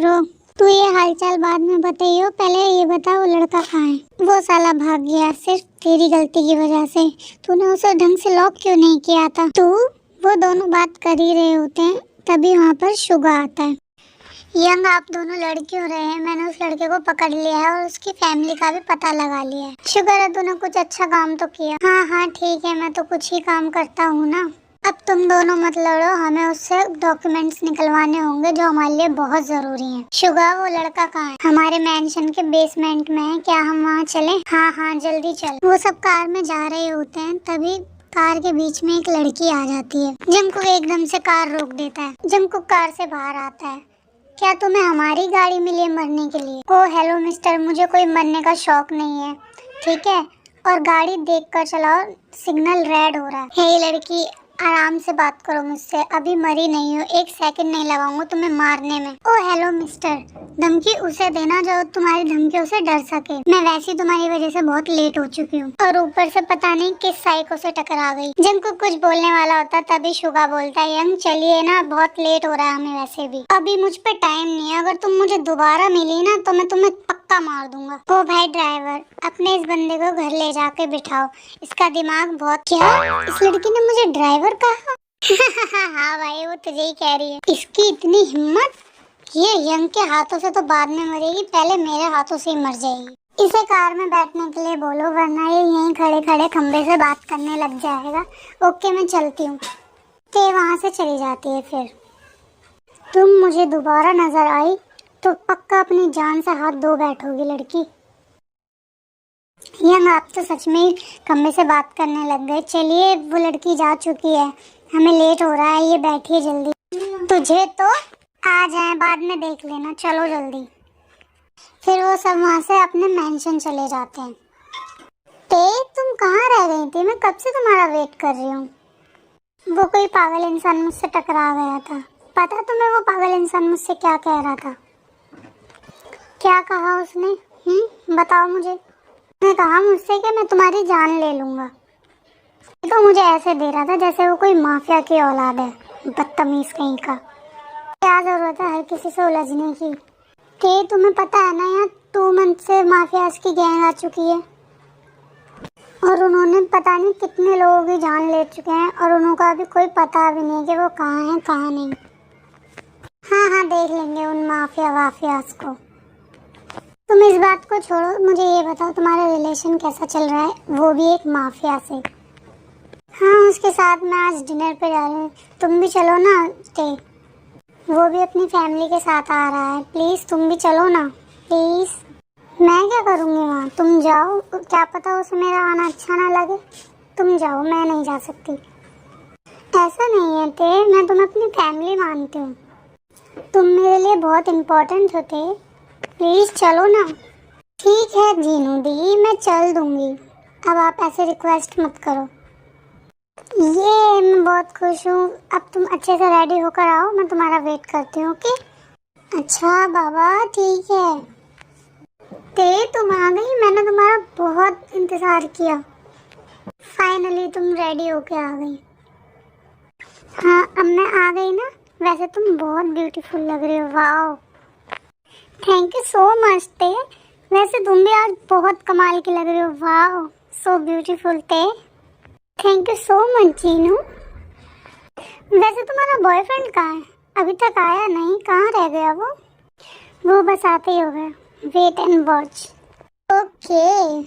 Bro. तू ये हालचाल बाद में बताइयो, पहले ये बता वो लड़का कहाँ है। वो साला भाग गया सिर्फ तेरी गलती की वजह से। तूने उसे ढंग से लॉक क्यों नहीं किया था? वो दोनों बात कर ही रहे होते हैं तभी वहाँ पर शुगा आता है। यंग, आप दोनों लड़ क्यों रहे हैं? मैंने उस लड़के को पकड़ लिया है और उसकी फैमिली का भी पता लगा लिया है। शुक्र है तूने कुछ अच्छा काम तो किया। हाँ हाँ ठीक है, मैं तो कुछ ही काम करता हूँ ना। अब तुम दोनों मत लड़ो, हमें उससे डॉक्यूमेंट्स निकलवाने होंगे जो हमारे लिए बहुत जरूरी हैं। शुगा, वो लड़का कहाँ है? हमारे मेंशन के बेसमेंट में है, क्या हम वहाँ चलें? हाँ हाँ जल्दी चल। वो सब कार में जा रहे होते हैं तभी कार के बीच में एक लड़की आ जाती है। जंगकुक एकदम से कार रोक देता है। जंगकुक कार से बाहर आता है। क्या तुम्हें हमारी गाड़ी मिली है मरने के लिए? ओह हेलो मिस्टर, मुझे कोई मरने का शौक नहीं है, ठीक है? और गाड़ी देखकर चलाओ, सिग्नल रेड हो रहा है। हे लड़की, आराम से बात करो मुझसे, अभी मरी नहीं हो, 1 सेकंड नहीं लगाऊंगा तुम्हें मारने में। ओह हेलो मिस्टर, धमकी उसे देना जो तुम्हारी धमकियों से डर सके। मैं वैसे ही तुम्हारी वजह से बहुत लेट हो चुकी हूँ और ऊपर से पता नहीं किस साइको से टकरा गई। जंगकुक कुछ बोलने वाला होता तभी शुगा बोलता है, यंग चलिए ना, बहुत लेट हो रहा है हमें वैसे भी। अभी मुझ पे टाइम नहीं है, अगर तुम मुझे दोबारा मिली ना तो मैं तुम्हें पक्का मार दूंगा। ओ भाई ड्राइवर, अपने इस बंदे को घर ले जाके बिठाओ, इसका दिमाग बहुत। क्या इस लड़की ने मुझे ड्राइवर कहा? हाँ भाई, वो तुझे ही कह रही है। इसकी इतनी हिम्मत, ये यंग के हाथों से तो बाद में मरेगी, पहले मेरे हाथों से ही मर जाएगी। इसे कार में बैठने के लिए बोलो वरना ये यहीं खड़े खड़े खंबे से बात करने लग जाएगा। ओके मैं चलती हूँ। ते वहाँ से चली जाती है। फिर तुम मुझे दोबारा नजर आई तो पक्का अपनी जान से हाथ धो बैठोगी लड़की। यंग, आप तो सच में ही खंबे से बात करने लग गए। चलिए, वो लड़की जा चुकी है, हमें लेट हो रहा है, ये बैठिए जल्दी। तुझे तो आ जाए, बाद में देख लेना, चलो जल्दी। फिर वो सब वहाँ से अपने मेंशन चले जाते हैं। तुम कहाँ रह गई थी? मैं कब से तुम्हारा वेट कर रही हूँ। वो कोई पागल इंसान मुझसे टकरा गया था। पता तुम्हें वो पागल इंसान मुझसे क्या कह रहा था? क्या कहा उसने? बताओ मुझे। उसने कहा मुझसे कि मैं तुम्हारी जान ले लूंगा। तो मुझे ऐसे दे रहा था जैसे वो कोई माफिया की औलाद है, बदतमीज कहीं का। क्या जरूरत है हर किसी से उलझने की? तुम्हें पता है ना, यहाँ 2 मंथ से माफियाज की गैंग आ चुकी है और उन्होंने पता नहीं कितने लोगों की जान ले चुके हैं और उनको अभी कोई पता भी नहीं कि वो कहाँ हैं कहाँ नहीं। हाँ हाँ देख लेंगे उन माफिया वाफियाज को। तुम इस बात को छोड़ो, मुझे ये बताओ तुम्हारा रिलेशन कैसा चल रहा है, वो भी एक माफिया से। हाँ, उसके साथ मैं आज डिनर पे जा रही हूँ, तुम भी चलो ना। वो भी अपनी फैमिली के साथ आ रहा है, प्लीज तुम भी चलो ना प्लीज। मैं क्या करूँगी वहाँ, तुम जाओ, क्या पता उसे मेरा आना अच्छा ना लगे। तुम जाओ, मैं नहीं जा सकती। ऐसा नहीं है मैं तुम्हें अपनी फैमिली मानती हूँ, तुम मेरे लिए बहुत इम्पोर्टेंट होते, प्लीज चलो ना। ठीक है जीनू दी, मैं चल दूंगी, अब आप ऐसे रिक्वेस्ट मत करो। ये मैं बहुत खुश हूँ, अब तुम अच्छे से रेडी होकर आओ, मैं तुम्हारा वेट करती हूँ। ओके? अच्छा बाबा ठीक है। तुम आ गई, मैंने तुम्हारा बहुत इंतजार किया। फाइनली तुम रेडी होके आ गई। हाँ अब मैं आ गई ना, वैसे तुम बहुत ब्यूटीफुल लग रही हो। Wow, thank you so much वैसे तुम भी आज बहुत कमाल की लग रही हो। Wow so beautiful thank you so much Jinu. वैसे तुम्हारा बॉयफ्रेंड कहाँ है? अभी तक आया नहीं, कहाँ रह गया वो बस आते ही होगा, वेट एंड वॉच। ओके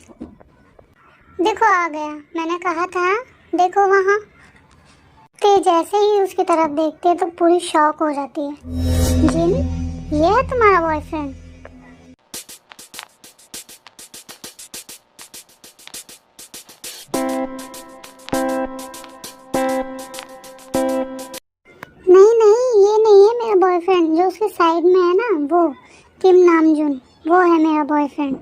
देखो आ गया, मैंने कहा था। देखो वहाँ जैसे ही उसकी तरफ देखते है तो पूरी शॉक हो जाती है। जिन, ये है तुम्हारा बॉयफ्रेंड? नहीं ये नहीं है मेरा बॉयफ्रेंड, जो उसके साइड में है ना वो किम नामजून, वो है मेरा बॉयफ्रेंड।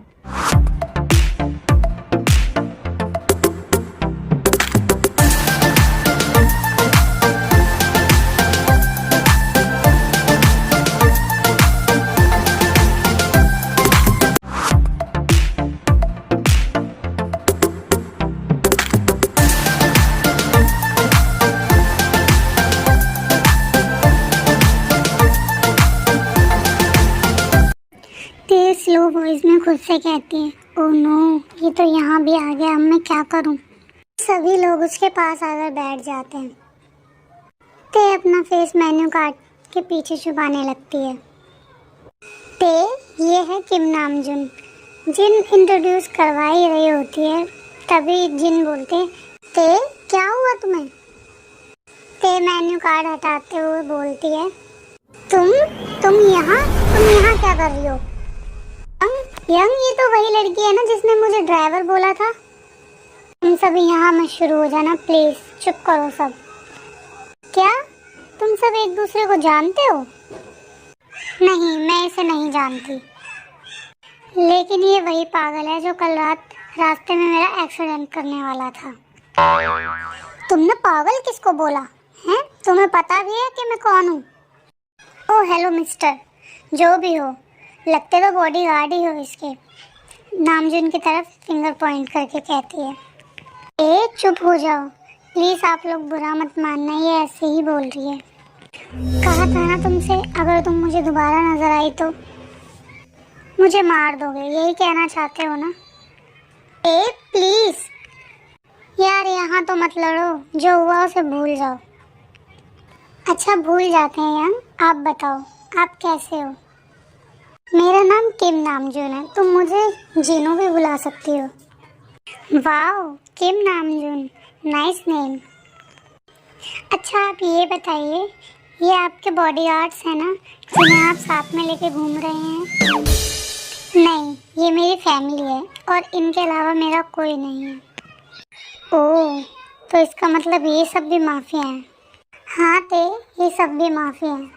लो वॉइस में खुद से कहती है, ओह नो, ये तो यहाँ भी आ गया, अब मैं क्या करूँ। सभी लोग उसके पास आकर बैठ जाते हैं। ते अपना फेस मेन्यू कार्ड के पीछे छुपाने लगती है। ते, ये है किम नामजुन। जिन इंट्रोड्यूस करवा ही रही होती है, तभी जिन बोलते, ते क्या हुआ तुम्हें। ते मेन्यू कार्ड हटाते हुए बोलती है, तुम यहाँ क्या कर रही हो। यंग, ये तो वही लड़की है ना जिसने मुझे ड्राइवर बोला था। तुम सभी यहाँ मत शुरू हो जाना प्लीज, चुप करो सब। क्या तुम सब एक दूसरे को जानते हो। नहीं, मैं इसे नहीं जानती, लेकिन ये वही पागल है जो कल रात रास्ते में मेरा एक्सीडेंट करने वाला था। तुमने पागल किसको बोला है, तुम्हें पता भी है कि मैं कौन हूँ। ओह हेलो मिस्टर, जो भी हो, लगते तो बॉडी गार्ड ही हो इसके। नामजुन की तरफ फिंगर पॉइंट करके कहती है। ए चुप हो जाओ प्लीज, आप लोग बुरा मत मानना, ये ऐसे ही बोल रही है। कहा था ना तुमसे, अगर तुम मुझे दोबारा नजर आई तो मुझे मार दोगे, यही कहना चाहते हो ना। ए प्लीज यार, यहाँ तो मत लड़ो, जो हुआ उसे भूल जाओ। अच्छा भूल जाते हैं यंग, आप बताओ आप कैसे हो। मेरा नाम किम नामजुन है, तुम मुझे जीनू भी बुला सकती हो। वाओ किम नामजुन, नाइस नेम। अच्छा आप ये बताइए, ये आपके बॉडीगार्ड्स हैं ना जिन्हें आप साथ में लेके घूम रहे हैं। नहीं, ये मेरी फैमिली है और इनके अलावा मेरा कोई नहीं है। ओह, तो इसका मतलब ये सब भी माफिया हैं। हाँ ते, ये सब भी माफिया हैं।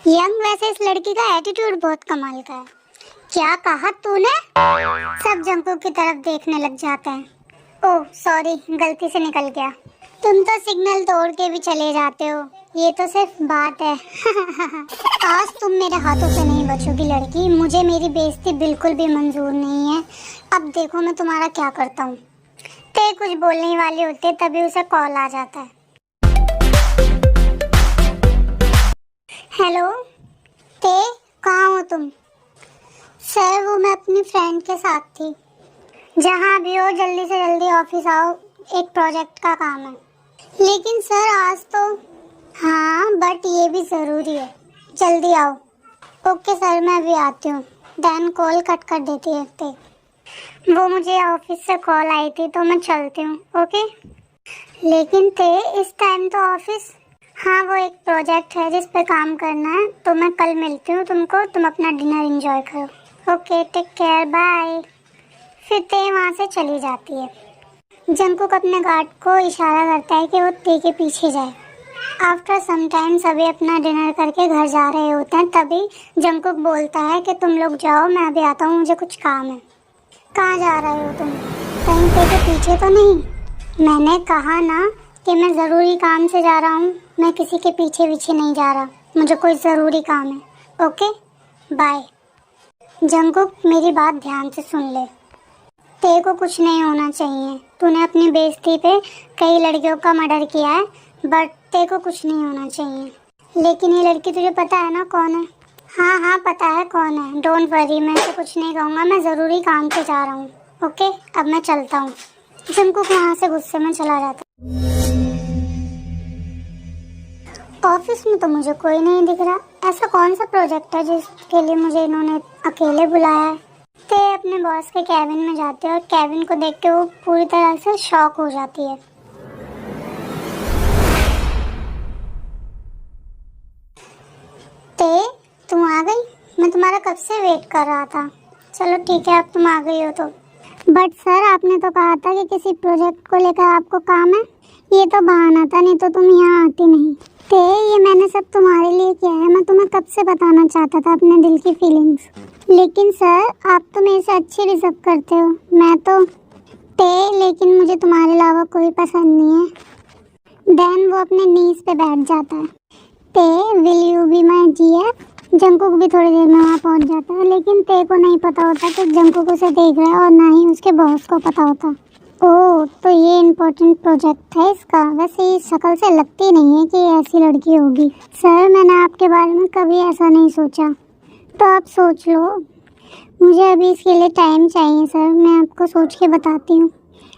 यंग, वैसे इस लड़की का एटीट्यूड बहुत कमाल का है। क्या कहा तूने। सब जंकुक की तरफ देखने लग जाते हैं। ओह सॉरी, गलती से निकल गया। तुम तो सिग्नल तोड़ के भी चले जाते हो, ये तो सिर्फ बात है। आज तुम मेरे हाथों से नहीं बचोगी लड़की, मुझे मेरी बेइज्जती बिल्कुल भी मंजूर नहीं है। अब देखो मैं तुम्हारा क्या करता हूँ। ते कुछ बोलने वाली होती है तभी उसे कॉल आ जाता है। हेलो ते, कहाँ हो तुम। सर वो मैं अपनी फ्रेंड के साथ थी। जहाँ भी हो जल्दी से जल्दी ऑफिस आओ, एक प्रोजेक्ट का काम है। लेकिन सर आज तो। हाँ बट ये भी ज़रूरी है, जल्दी आओ। ओके सर, मैं अभी आती हूँ। देन कॉल कट कर देती है ते। वो मुझे ऑफिस से कॉल आई थी तो मैं चलती हूँ। ओके लेकिन ते इस टाइम तो ऑफिस। हाँ वो एक प्रोजेक्ट है जिस पे काम करना है, तो मैं कल मिलती हूँ तुमको, तुम अपना डिनर एंजॉय करो। Okay take care, bye. फिर ते वहाँ से चली जाती है। जंकुक अपने गार्ड को इशारा करता है कि वो ते के पीछे जाए। आफ्टर सम टाइम सभी अपना डिनर करके घर जा रहे होते हैं, तभी जंकुक बोलता है कि तुम लोग जाओ, मैं अभी आता हूँ, मुझे कुछ काम है। कहाँ जा रहे हो तुम, कहीं ते के पीछे तो नहीं। मैंने कहा ना कि मैं ज़रूरी काम से जा रहा हूँ, मैं किसी के पीछे पीछे नहीं जा रहा, मुझे कोई ज़रूरी काम है। Okay bye. जंकुक मेरी बात ध्यान से सुन ले, तेरे को कुछ नहीं होना चाहिए। तूने अपनी बेइज्जती पे कई लड़कियों का मर्डर किया है, बट तेरे को कुछ नहीं होना चाहिए। लेकिन ये लड़की तुझे पता है ना कौन है। हाँ हाँ पता है कौन है, डोंट वरी, मैं तो कुछ नहीं कहूँगा, मैं ज़रूरी काम से जा रहा हूँ। ओके अब मैं चलता हूँ। जंकुक वहाँ से गुस्से में चला जाता। ऑफिस में तो मुझे कोई नहीं दिख रहा, ऐसा कौन सा प्रोजेक्ट है जिसके लिए मुझे इन्होंने अकेले बुलाया है। ते अपने बॉस के कैबिन में जाते हैं और कैबिन को देख के वो पूरी तरह से शॉक हो जाती है। ते तुम आ गई, मैं तुम्हारा कब से वेट कर रहा था। चलो ठीक है अब तुम आ गई हो तो। बट सर आपने तो कहा था कि किसी प्रोजेक्ट को लेकर आपको काम है। ये तो बहाना था, नहीं तो तुम यहाँ आती नहीं। ते ये मैंने सब तुम्हारे लिए किया है, मैं तुम्हें कब से बताना चाहता था अपने दिल की फीलिंग्स। लेकिन सर आप तो मेरे से अच्छी डिजर्व करते हो। मैं तो ते, लेकिन मुझे तुम्हारे अलावा कोई पसंद नहीं है। देन वो अपने नीज पे बैठ जाता है। ते will you be my GF. Jungkook भी थोड़ी देर में वहाँ पहुँच जाता है, लेकिन ते को नहीं पता होता कि जंकुक उसे देख रहा है और ना ही उसके बॉस को पता होता। ओह, तो ये इम्पोर्टेंट प्रोजेक्ट था इसका। वैसे ये शक्ल से लगती नहीं है कि ये ऐसी लड़की होगी। सर, मैंने आपके बारे में कभी ऐसा नहीं सोचा, तो आप सोच लो। मुझे अभी इसके लिए टाइम चाहिए सर, मैं आपको सोच के बताती हूँ,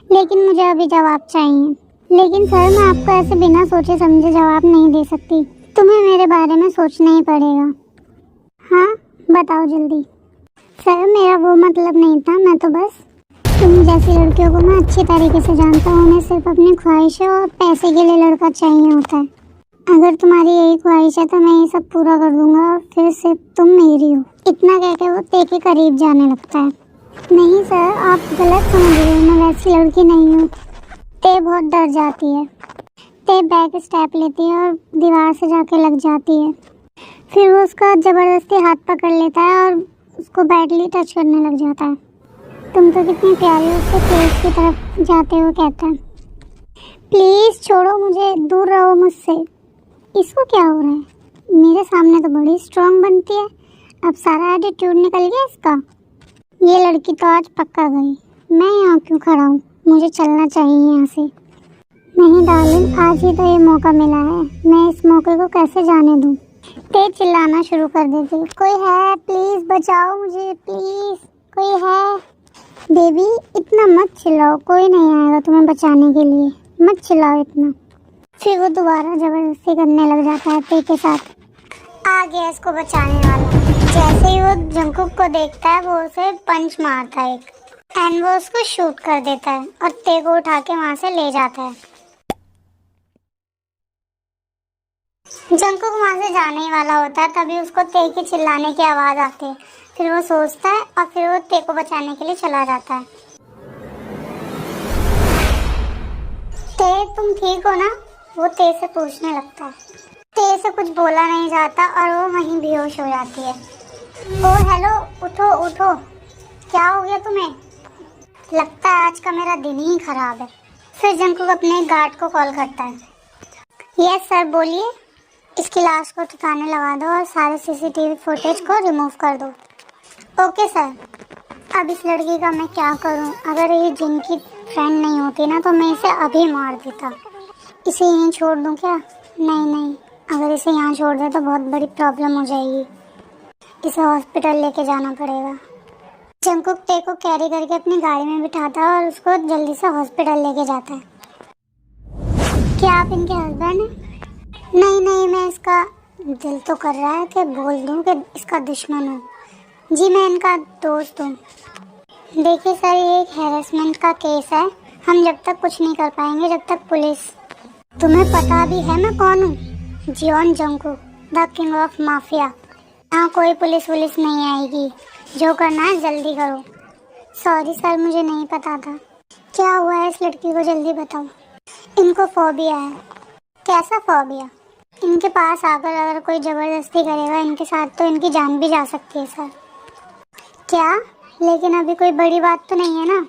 लेकिन मुझे अभी जवाब चाहिए। लेकिन सर, मैं आपको ऐसे बिना सोचे समझे जवाब नहीं दे सकती, तुम्हें मेरे बारे में सोचना ही पड़ेगा। हाँ, बताओ जल्दी। सर, मेरा वो मतलब नहीं था, मैं तो बस तुम जैसी लड़कियों को मैं अच्छी तरीके से जानता हूँ। उन्हें सिर्फ अपनी ख्वाहिशें और पैसे के लिए लड़का चाहिए होता है। अगर तुम्हारी यही ख्वाहिश है तो मैं ये सब पूरा कर दूंगा और फिर सिर्फ तुम मेरी हो। इतना कह के वो ते के करीब जाने लगता है। नहीं सर, आप गलत समझ रहे हो, मैं वैसी लड़की नहीं हूँ। ते बहुत डर जाती है। ते बैक स्टेप लेती है और दीवार से जाके लग जाती है। फिर वो उसका ज़बरदस्ती हाथ पकड़ लेता है और उसको बैडली टच करने लग जाता है। तुम तो कितनी प्यारी हो, उसके फेस की तरफ जाते हुए कहता है, प्लीज़ छोड़ो मुझे, दूर रहो मुझसे। इसको क्या हो रहा है? मेरे सामने तो बड़ी स्ट्रांग बनती है, अब सारा एटीट्यूड निकल गया इसका। ये लड़की तो आज पक्का गई। मैं यहाँ क्यों खड़ा हूँ? मुझे चलना चाहिए यहाँ से। नहीं डार्लिंग, आज ही तो ये मौका मिला है, मैं इस मौके को कैसे जाने दूँ? तेज चिल्लाना शुरू कर देती, कोई है? प्लीज़ बचाओ मुझे, प्लीज़ कोई है? बेबी, इतना मत चिल्लाओ, कोई नहीं आएगा तुम्हें बचाने के लिए, मत चिल्लाओ इतना। फिर वो दोबारा जबरदस्ती करने लग जाता है ते के साथ। आ गया इसको बचाने वाला। जैसे ही वो जंकुक को देखता है वो उसे पंच मारता है एक, एंड वो उसको शूट कर देता है और ते को उठा के वहाँ से ले जाता है। जंकुक वहाँ से जाने ही वाला होता है, तभी उसको ते के चिल्लाने की आवाज़ आती है। फिर वो सोचता है और फिर वो ते को बचाने के लिए चला जाता है। ते, तुम ठीक हो ना? वो ते से पूछने लगता है। ते से कुछ बोला नहीं जाता और वो वहीं बेहोश हो जाती है। ओ हेलो, उठो उठो, क्या हो गया तुम्हें? लगता है आज का मेरा दिन ही खराब है। फिर जंकुक अपने गार्ड को कॉल करता है। यस सर, बोलिए। इसकी लाश को ठिकाने लगा दो और सारे सीसीटीवी फुटेज को रिमूव कर दो। Okay sir. अब इस लड़की का मैं क्या करूं? अगर ये जिन की फ्रेंड नहीं होती ना तो मैं इसे अभी मार देता। इसे यहीं छोड़ दूं क्या? नहीं नहीं, अगर इसे यहाँ छोड़ दे तो बहुत बड़ी प्रॉब्लम हो जाएगी। इसे हॉस्पिटल लेके जाना पड़ेगा। जंकुक ते को कैरी करके अपनी गाड़ी में बिठाता है और उसको जल्दी से हॉस्पिटल लेके जाता है। क्या आप इनके हस्बैंड हैं? नहीं नहीं, मैं इसका दिल तो कर रहा है कि बोल दूं कि इसका दुश्मन हूँ। जी, मैं इनका दोस्त हूँ। देखिए सर, ये एक हैरेसमेंट का केस है। हम जब तक कुछ नहीं कर पाएंगे जब तक पुलिस। तुम्हें पता भी है मैं कौन हूँ? Jeon Jungkook, the king of mafia. यहाँ कोई पुलिस वुलिस नहीं आएगी, जो करना है जल्दी करो। सॉरी सर, मुझे नहीं पता था। क्या हुआ है इस लड़की को, जल्दी बताओ। इनको फोबिया है। कैसा फोबिया? इनके पास आकर अगर कोई ज़बरदस्ती करेगा इनके साथ तो इनकी जान भी जा सकती है सर। क्या? लेकिन अभी कोई बड़ी बात तो नहीं है ना?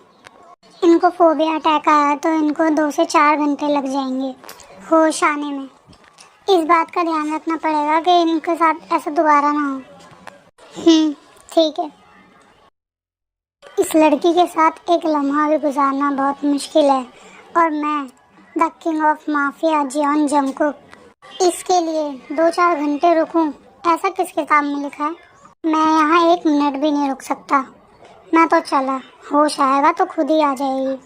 इनको फोबिया अटैक आया तो इनको 2 से 4 घंटे लग जाएंगे होश आने में। इस बात का ध्यान रखना पड़ेगा कि इनके साथ ऐसा दोबारा ना हो। ठीक है। इस लड़की के साथ एक लम्हा भी गुजारना बहुत मुश्किल है और मैं the king of mafia Jeon Jungkook इसके लिए 2-4 घंटे रुकूं, ऐसा किस किताब में लिखा है? मैं यहाँ 1 मिनट भी नहीं रुक सकता। मैं तो चला, होश आएगा तो खुद ही आ जाएगी।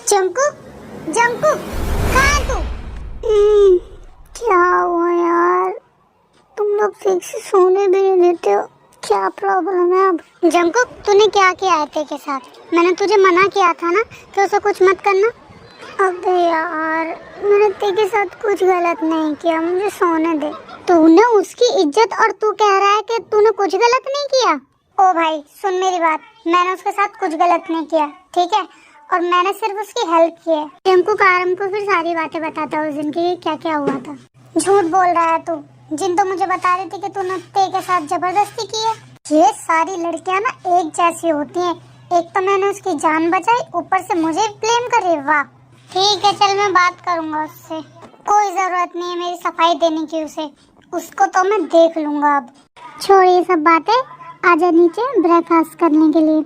जंकुक, जंकुक, कहाँ है तू? क्या हुआ यार, तुम लोग ठीक से सोने भी नहीं देते हो, क्या प्रॉब्लम है अब? जंकुक, तूने क्या किया है ते के साथ? मैंने तुझे मना किया था ना कि उसे कुछ मत करना। अबे यार, मैंने ते के साथ कुछ गलत नहीं किया, मुझे सोने दे। तूने उसकी इज्जत और तू कह रहा है कि तूने कुछ गलत नहीं किया? ओ भाई सुन मेरी बात, मैंने उसके साथ कुछ गलत नहीं किया, ठीक है? और मैंने सिर्फ उसकी हेल्प की है। जंकुक आरम को फिर सारी बातें बताता उस दिन की क्या क्या हुआ था। झूठ बोल रहा है तू, जिन तो मुझे बता रही थी कि तूने ते के साथ जबरदस्ती की है। ये सारी लड़कियां ना एक जैसी होती हैं। एक तो मैंने उसकी जान बचाई, ऊपर से मुझे ब्लेम करे। वाह, ठीक है चल मैं बात करूंगा उससे। कोई जरूरत नहीं है मेरी सफाई देने की उसे, उसको तो मैं देख लूंगा। अब छोड़ ये सब बातें, आजा नीचे ब्रेकफास्ट करने के लिए।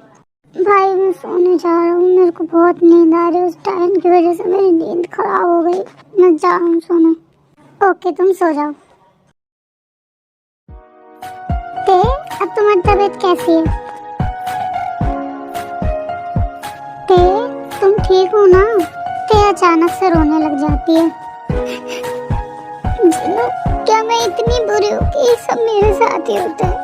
भाई मैं सोने जा रहा हूँ, मेरे को बहुत नींद आ रही है। उस टाइम की वजह से मेरी नींद खराब हो गई। मैं जा रहा हूँ सोने। ओके तुम सो जाओ। ते अब तुम्हारी तबीयत कैसी है? ते तुम ठीक हो ना? ते अचानक से रोने लग जाती है। जिन्नू, क्या मैं इतनी बुरी हूँ कि ये सब मेरे साथ ही होता है?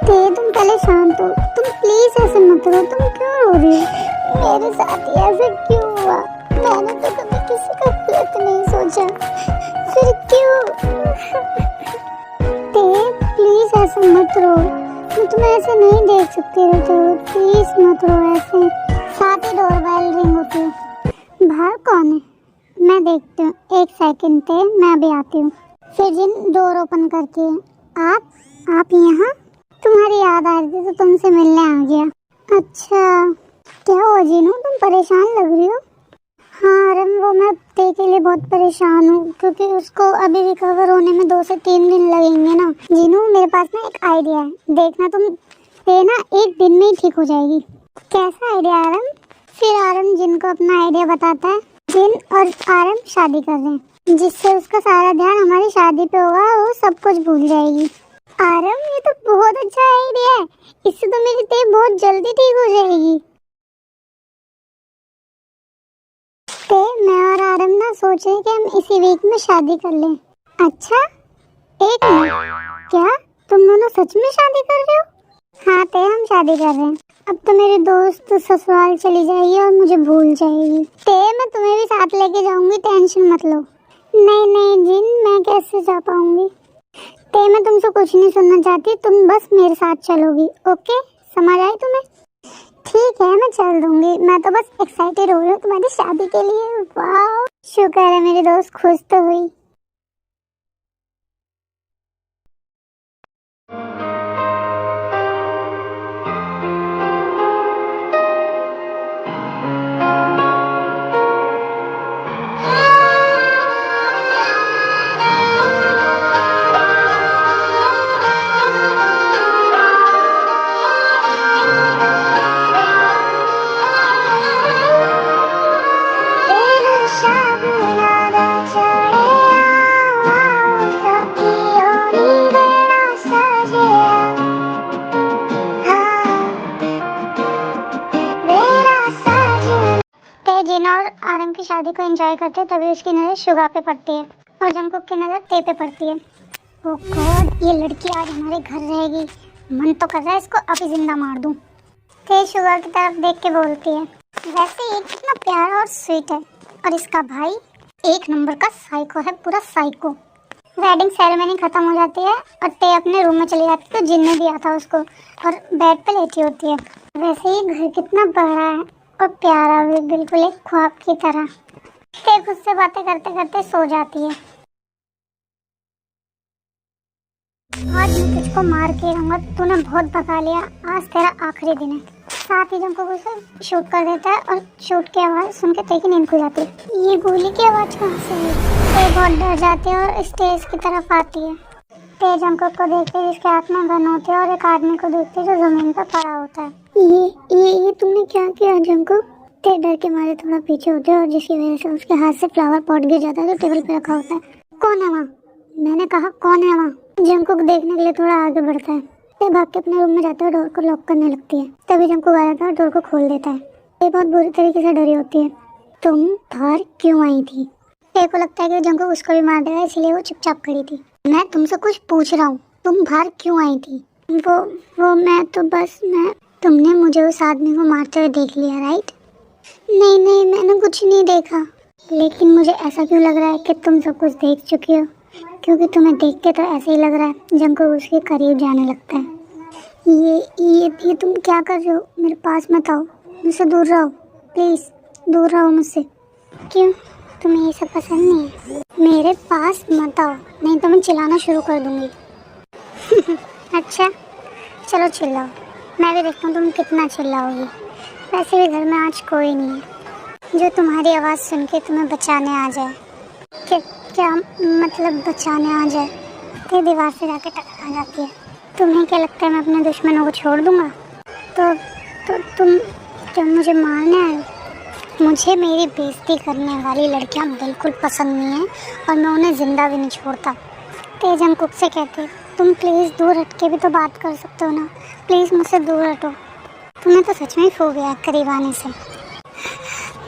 ते तुम पहले शांत हो, तुम प्लीज ऐसे मत रो। तुम क्यों रो रही हो? मेरे साथ ही ऐसा क्यों हुआ? मैंने तो कभी किसी का गलत नहीं सोचा, फिर क्यों? ते प्लीज ऐसे मत रो, मैं तुम्हें ऐसे नहीं देख सकती रहते हो। प्लीज मत रो ऐसे। साथ ही डोरबेल रिंग होती है। बाहर कौन है? मैं देखती हूँ, एक सेकंड पे मैं अभी आती हूँ। फिर जिन डोर ओपन करती है। आप यहाँ? तुम्हारी याद आ रही थी तो तुमसे मिलने आ गया। अच्छा क्या हुआ जीनू, तुम परेशान लग रही हो? हाँ अरे वो मैं ते के लिए बहुत परेशान हूँ, क्योंकि उसको अभी रिकवर होने में 2 से 3 दिन लगेंगे ना। जीनू मेरे पास ना एक आइडिया है, देखना तुम। ते ना 1 दिन में ही ठीक हो जाएगी। कैसा आइडिया आरम? फिर आरम जिन को अपना आइडिया बताता है। जिन और आरम शादी कर रहे हैं, जिससे उसका सारा ध्यान हमारी शादी पे होगा, वो सब कुछ भूल जाएगी। आरम ये तो बहुत अच्छा आइडिया है, इससे तो मेरी ते बहुत जल्दी ठीक हो जाएगी। ते मैं और आरम ना सोच रहे कि हम इसी वीक में शादी कर लें। अच्छा 1 मिनट, क्या तुम दोनों सच में शादी कर रहे हो? हाँ ते हम शादी कर रहे हैं। अब तो मेरी दोस्त ससुराल चली जाएगी और मुझे भूल जाएगी। ते मैं तुम्हें भी साथ लेके जाऊंगी, टेंशन मत लो। नहीं जिन, मैं कैसे जा पाऊंगी? ते मैं तुमसे कुछ नहीं सुनना चाहती, तुम बस मेरे साथ चलोगी। ओके समझ आई तुम्हें? ठीक है मैं चल दूंगी, मैं तो बस एक्साइटेड हो रही हूँ तुम्हारी शादी के लिए। वाह शुक्र है मेरी दोस्त खुश तो हुई। जिन और आरम की शादी को एंजॉय करते तभी उसकी नजर शुगा पे पड़ती है और जंकुक की नजर ते पे पड़ती है। ओह गॉड, ये लड़की आज हमारे घर रहेगी। मन तो कर रहा है इसको अभी जिंदा मार दूं। ते शुगा की तरफ देख के बोलती है, वैसे ये कितना प्यारा और स्वीट है, और इसका भाई 1 नंबर का साइको है, पूरा साइको। वेडिंग सेरेमनी खत्म हो जाती है और ते अपने रूम में चली जाती है, तो जिन ने दिया था उसको, और बेड पे लेटी होती है। वैसे ये घर कितना बड़ा है और प्यारा भी, बिल्कुल एक ख्वाब की तरह। ते खुद से बातें करते करते सो जाती है। आज मैं तुझको मार के रहूंगा, तूने बहुत भगा लिया, आज तेरा आखिरी दिन है। साथ ही जंकुक उसे शूट कर देता है और शूट की आवाज़ सुन के ते की नींद खुल जाती है। ये गोली की आवाज़ कहाँ से आई? ते बहुत डर जाती है और स्टेज की तरफ आती है। ते जंकुक को देखते हैं जिसके हाथ में गन होती है और एक आदमी को देखते हैं जो जमीन पर पड़ा होता है। ये तुमने क्या किया जंकुक? ते डर के मारे थोड़ा पीछे होते हैं और जिसकी वजह से उसके हाथ से फ्लावर पॉट गिर जाता है जो टेबल पे रखा होता है। कौन है वहाँ? मैंने कहा कौन है वहाँ? जंकुक देखने के लिए थोड़ा आगे बढ़ता है। ते भाग के अपने रूम में जाता है, डोर को लॉक करने लगती है। तभी जंकुक आ जाता है और डोर को खोल देता है। ते बहुत बुरी तरीके से डरी होती है। तुम बाहर क्यों आई थी? ते को लगता है कि जंकुक उसको भी मार देगा, इसलिए वो चुपचाप खड़ी थी। मैं तुमसे कुछ पूछ रहा हूँ, तुम बाहर क्यों आई थी? वो मैं तो बस तुमने मुझे उस आदमी को मारते हुए देख लिया राइट? नहीं मैंने कुछ नहीं देखा, लेकिन मुझे ऐसा क्यों लग रहा है कि तुम सब कुछ देख चुकी हो, क्योंकि तुम्हें देख के तो ऐसे ही लग रहा है। जंकुक उसके करीब जाने लगता है। ये तुम क्या कर रहे हो? मेरे पास मत आओ, मुझसे दूर रहो प्लीज़, दूर रहो मुझसे। क्यों तुम्हें ये सब पसंद नहीं है? मेरे पास मत आओ, नहीं तो मैं चिल्लाना शुरू कर दूंगी। अच्छा चलो चिल्लाओ, मैं भी देखता हूँ तुम कितना चिल्लाओगी। वैसे भी घर में आज कोई नहीं है जो तुम्हारी आवाज़ सुन के तुम्हें बचाने आ जाए। क्या मतलब बचाने आ जाए? तो दीवार से जाके टकरा जाती है। तुम्हें क्या लगता है मैं अपने दुश्मनों को छोड़ दूंगा? तो तुम मुझे मारने आए? मुझे मेरी बेइज्जती करने वाली लड़कियां बिल्कुल पसंद नहीं है और मैं उन्हें जिंदा भी नहीं छोड़ता। तेज जंगकुक से कहते, तुम प्लीज़ दूर हट के भी तो बात कर सकते हो ना, प्लीज़ मुझसे दूर हटो। तुम्हें तो सच में फोबिया है करीब आने से।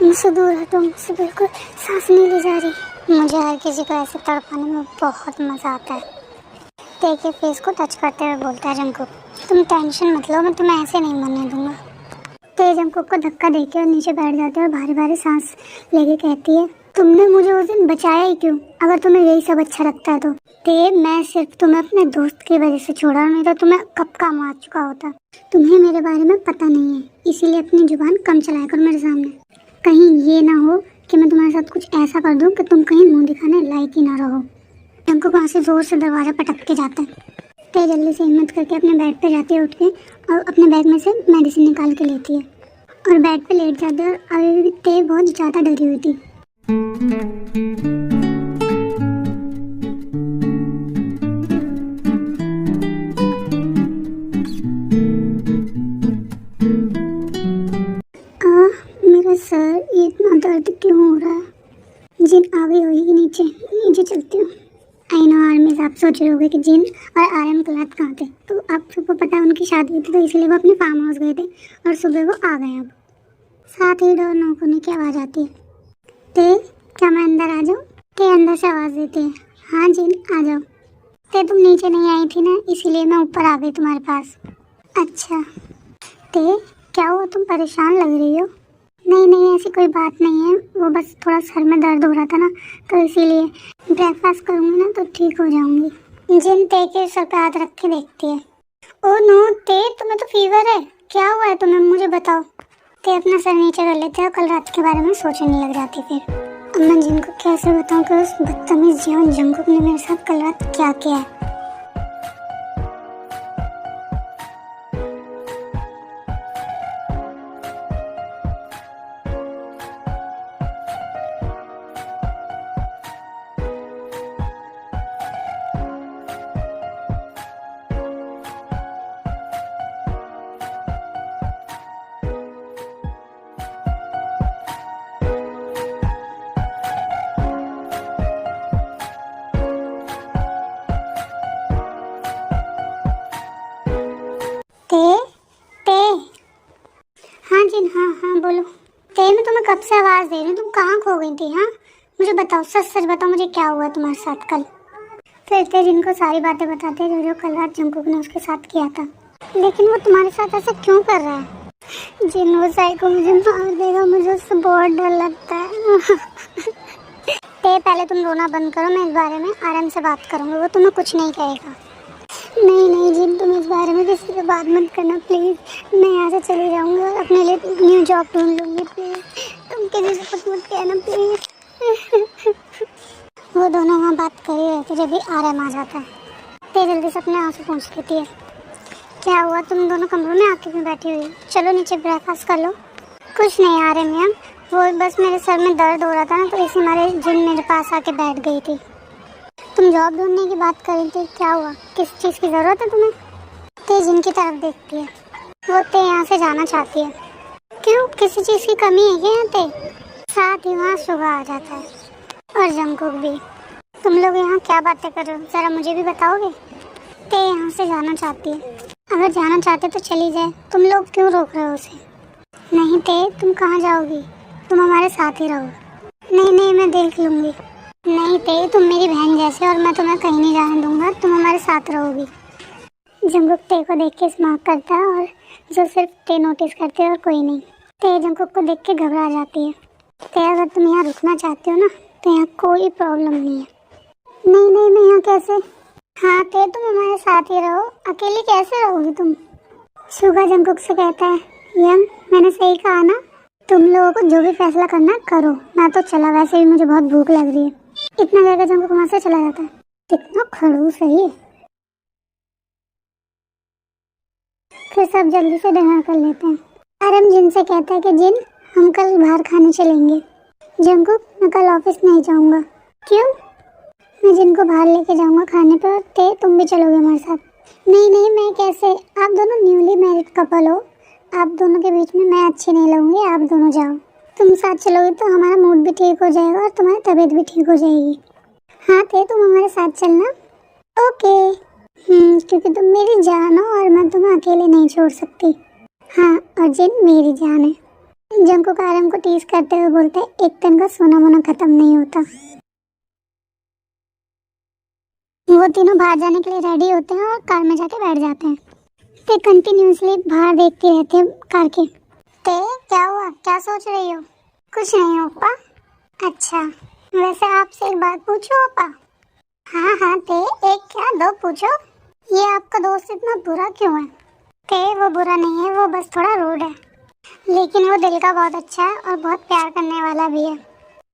मुझसे दूर हटो, मुझसे बिल्कुल सांस नहीं ली जा रही। मुझे हर किसी को ऐसे तड़पाने में बहुत मज़ा आता है। तेज के फेस को टच करते हुए बोलता है जंगकुक, तुम टेंशन मत लो, मैं तुम्हें ऐसे नहीं मरने दूंगा। तेज जंगकुक को धक्का देके और नीचे बैठ जाते हैं और भारी भारी सांस लेके कहती है, तुमने मुझे उस दिन बचाया ही क्यों, अगर तुम्हें यही सब अच्छा लगता है तो? ते मैं सिर्फ तुम्हें अपने दोस्त की वजह से छोड़ा, नहीं तो तुम्हें कब का मार चुका होता। तुम्हें मेरे बारे में पता नहीं है, इसीलिए अपनी जुबान कम चलाया करो मेरे सामने। कहीं ये ना हो कि मैं तुम्हारे साथ कुछ ऐसा कर दूं कि तुम कहीं मुंह दिखाने लायक ही ना रहो। जंगकुक वहाँ से जोर से दरवाज़ा पटक के जाता है। ते जल्दी से हिम्मत करके अपने बेड पे जाती है उठ के और अपने बैग में से मेडिसिन निकाल के लेती है और बेड पे लेट जाती है। और अभी भी ते बहुत ज़्यादा डरी हुई थी। मेरा सर ये इतना दर्द क्यों हो रहा है? जिन आ गई होगी नीचे, नीचे चलती हूँ। आई नो आर्मीज, आप सोच रहे होगे कि जिन और आर्यन कलात कहाँ थे, तो आप सबको पता है उनकी शादी हुई थी, तो इसलिए वो अपने फार्म हाउस गए थे और सुबह वो आ गए। अब साथ ही डोर नॉक होने की आवाज़ आती है। ते क्या मैं अंदर आ जाऊँ? ते अंदर से आवाज़ देती है, हाँ जिन आ जाओ। ते तुम नीचे नहीं आई थी ना, इसीलिए मैं ऊपर आ गई तुम्हारे पास। अच्छा ते क्या हुआ, तुम परेशान लग रही हो? नहीं नहीं ऐसी कोई बात नहीं है, वो बस थोड़ा सर में दर्द हो रहा था ना, तो इसीलिए ब्रेकफास्ट करूँगी ना तो ठीक हो जाऊँगी। जिन ते के सर पे हाथ रख के देखती है। ओ नो ते, तुम्हें तो फीवर है, क्या हुआ है तुम्हें, मुझे बताओ। ते अपना सर नीचे कर लेते हैं और कल रात के बारे में सोचने लग जाती। फिर अब मैं जिन को कैसे बताऊँ कि उस बदतमीज जीवन जंगकुक ने मेरे साथ कल रात क्या किया है। ते हाँ जिन, हाँ बोलो। ते मैं तुम्हें कब से आवाज़ दे रही हूँ, तुम कहाँ खो गई थी? हाँ मुझे बताओ, सच सच बताओ मुझे क्या हुआ तुम्हारे साथ कल। फिर ते जिन को सारी बातें बताते हैं जो कल रात जंगकुक ने उसके साथ किया था। लेकिन वो तुम्हारे साथ ऐसा क्यों कर रहा है? जिन वो साइको मुझे मार देगा, मुझे उससे बहुत डर लगता है। ते पहले तुम रोना बंद करो, मैं इस बारे में आराम से बात करूँगी, वो तुम्हें कुछ नहीं कहेगा। नहीं जिन, तुम इस बारे में किसी से बात मत करना प्लीज़, मैं यहाँ से चली जाऊँगी और अपने लिए न्यू जॉब ढूंढ लूँगी, प्लीज़ तुम किसी से कुछ मत कहना प्लीज़। वो दोनों वहाँ बात कर ही रहे थे जब भी आराम आ जाता है। ते जल्दी से अपने आंसू पूछ लेती है, क्या हुआ, तुम दोनों कमरों में आके क्यों बैठी हुई? चलो नीचे ब्रेकफास्ट कर लो। कुछ नहीं आ रहे मैम, वो बस मेरे सर में दर्द हो रहा था ना, तो इसी मारे जिन मेरे पास आके बैठ गई थी। तुम जॉब ढूंढने की बात कर रही थी, क्या हुआ, किस चीज़ की ज़रूरत है तुम्हें? ते जिन की तरफ देखती है, वो ते यहाँ से जाना चाहती है। क्यों, किसी चीज़ की कमी है क्या यहाँ ते? साथ ही वहाँ सुबह आ जाता है और जंगकुक भी। तुम लोग यहाँ क्या बातें कर रहे हो, ज़रा मुझे भी बताओगे? ते यहाँ से जाना चाहती है। अगर जाना चाहते तो चली जाए, तुम लोग क्यों रोक रहे हो उसे? नहीं ते, तुम कहाँ जाओगी, तुम हमारे साथ ही रहो। नहीं मैं देख लूँगी। नहीं ते, तुम मेरी बहन जैसे और मैं तुम्हें कहीं नहीं जाने दूंगा, तुम हमारे साथ रहोगी। जंगकुक ते को देख के स्मार्ट करता है और जो सिर्फ ते नोटिस करते हैं और कोई नहीं। ते जंगकुक को देख के घबरा जाती है। ते अगर तुम यहाँ रुकना चाहते हो ना, तो यहाँ कोई प्रॉब्लम नहीं है। नहीं मैं यहाँ कैसे? हाँ ते, तुम हमारे साथ ही रहो, अकेली कैसे रहोगी तुम? सुगा जंगकुक से कहता है, यंग मैंने सही कहा ना? तुम लोगों को जो भी फैसला करना है करो, मैं तो चला, वैसे भी मुझे बहुत भूख लग रही है। इतना कहकर जंकुक वहां से चला जाता है। कितना खड़ूस है ये। फिर सब जल्दी से डिनर कर लेते हैं। आरम जिन से कहता है कि जिन, हम कल बाहर खाने चलेंगे। जंकुक, मैं कल ऑफिस नहीं जाऊंगा। क्यों? मैं जिन को बाहर लेके जाऊंगा खाने पे, और तुम भी चलोगे हमारे साथ। नहीं नहीं, मैं कैसे, आप दोनों न्यूली मैरिड कपल हो, आप दोनों के बीच में मैं अच्छी नहीं लगूंगी, आप दोनों जाओ। तुम साथ चलोगे तो हमारा मूड भी ठीक हो जाएगा और तुम्हारी तबीयत भी ठीक हो जाएगी। हाँ तुम हमारे साथ चलना। ओके। क्योंकि तुम मेरी जान हो और मैं तुम्हें अकेले नहीं छोड़ सकती। हाँ, और जिन मेरी जान है। जंकुक आरम को टीज करते हुए बोलते हैं, एक दिन का सोना मोना खत्म नहीं होता। वो तीनों बाहर जाने के लिए रेडी होते हैं और कार में जाके बैठ जाते हैं। ते कंटिन्यूसली बाहर देखते रहते हैं कार के। ते क्या हुआ, क्या सोच रही हो? कुछ नहीं ओपा। अच्छा, वैसे आपसे एक बात पूछो ओपा? हाँ ते, एक क्या दो पूछो। ये आपका दोस्त इतना बुरा क्यों है? ते वो बुरा नहीं है, वो बस थोड़ा रूड है, लेकिन वो दिल का बहुत अच्छा है और बहुत प्यार करने वाला भी है।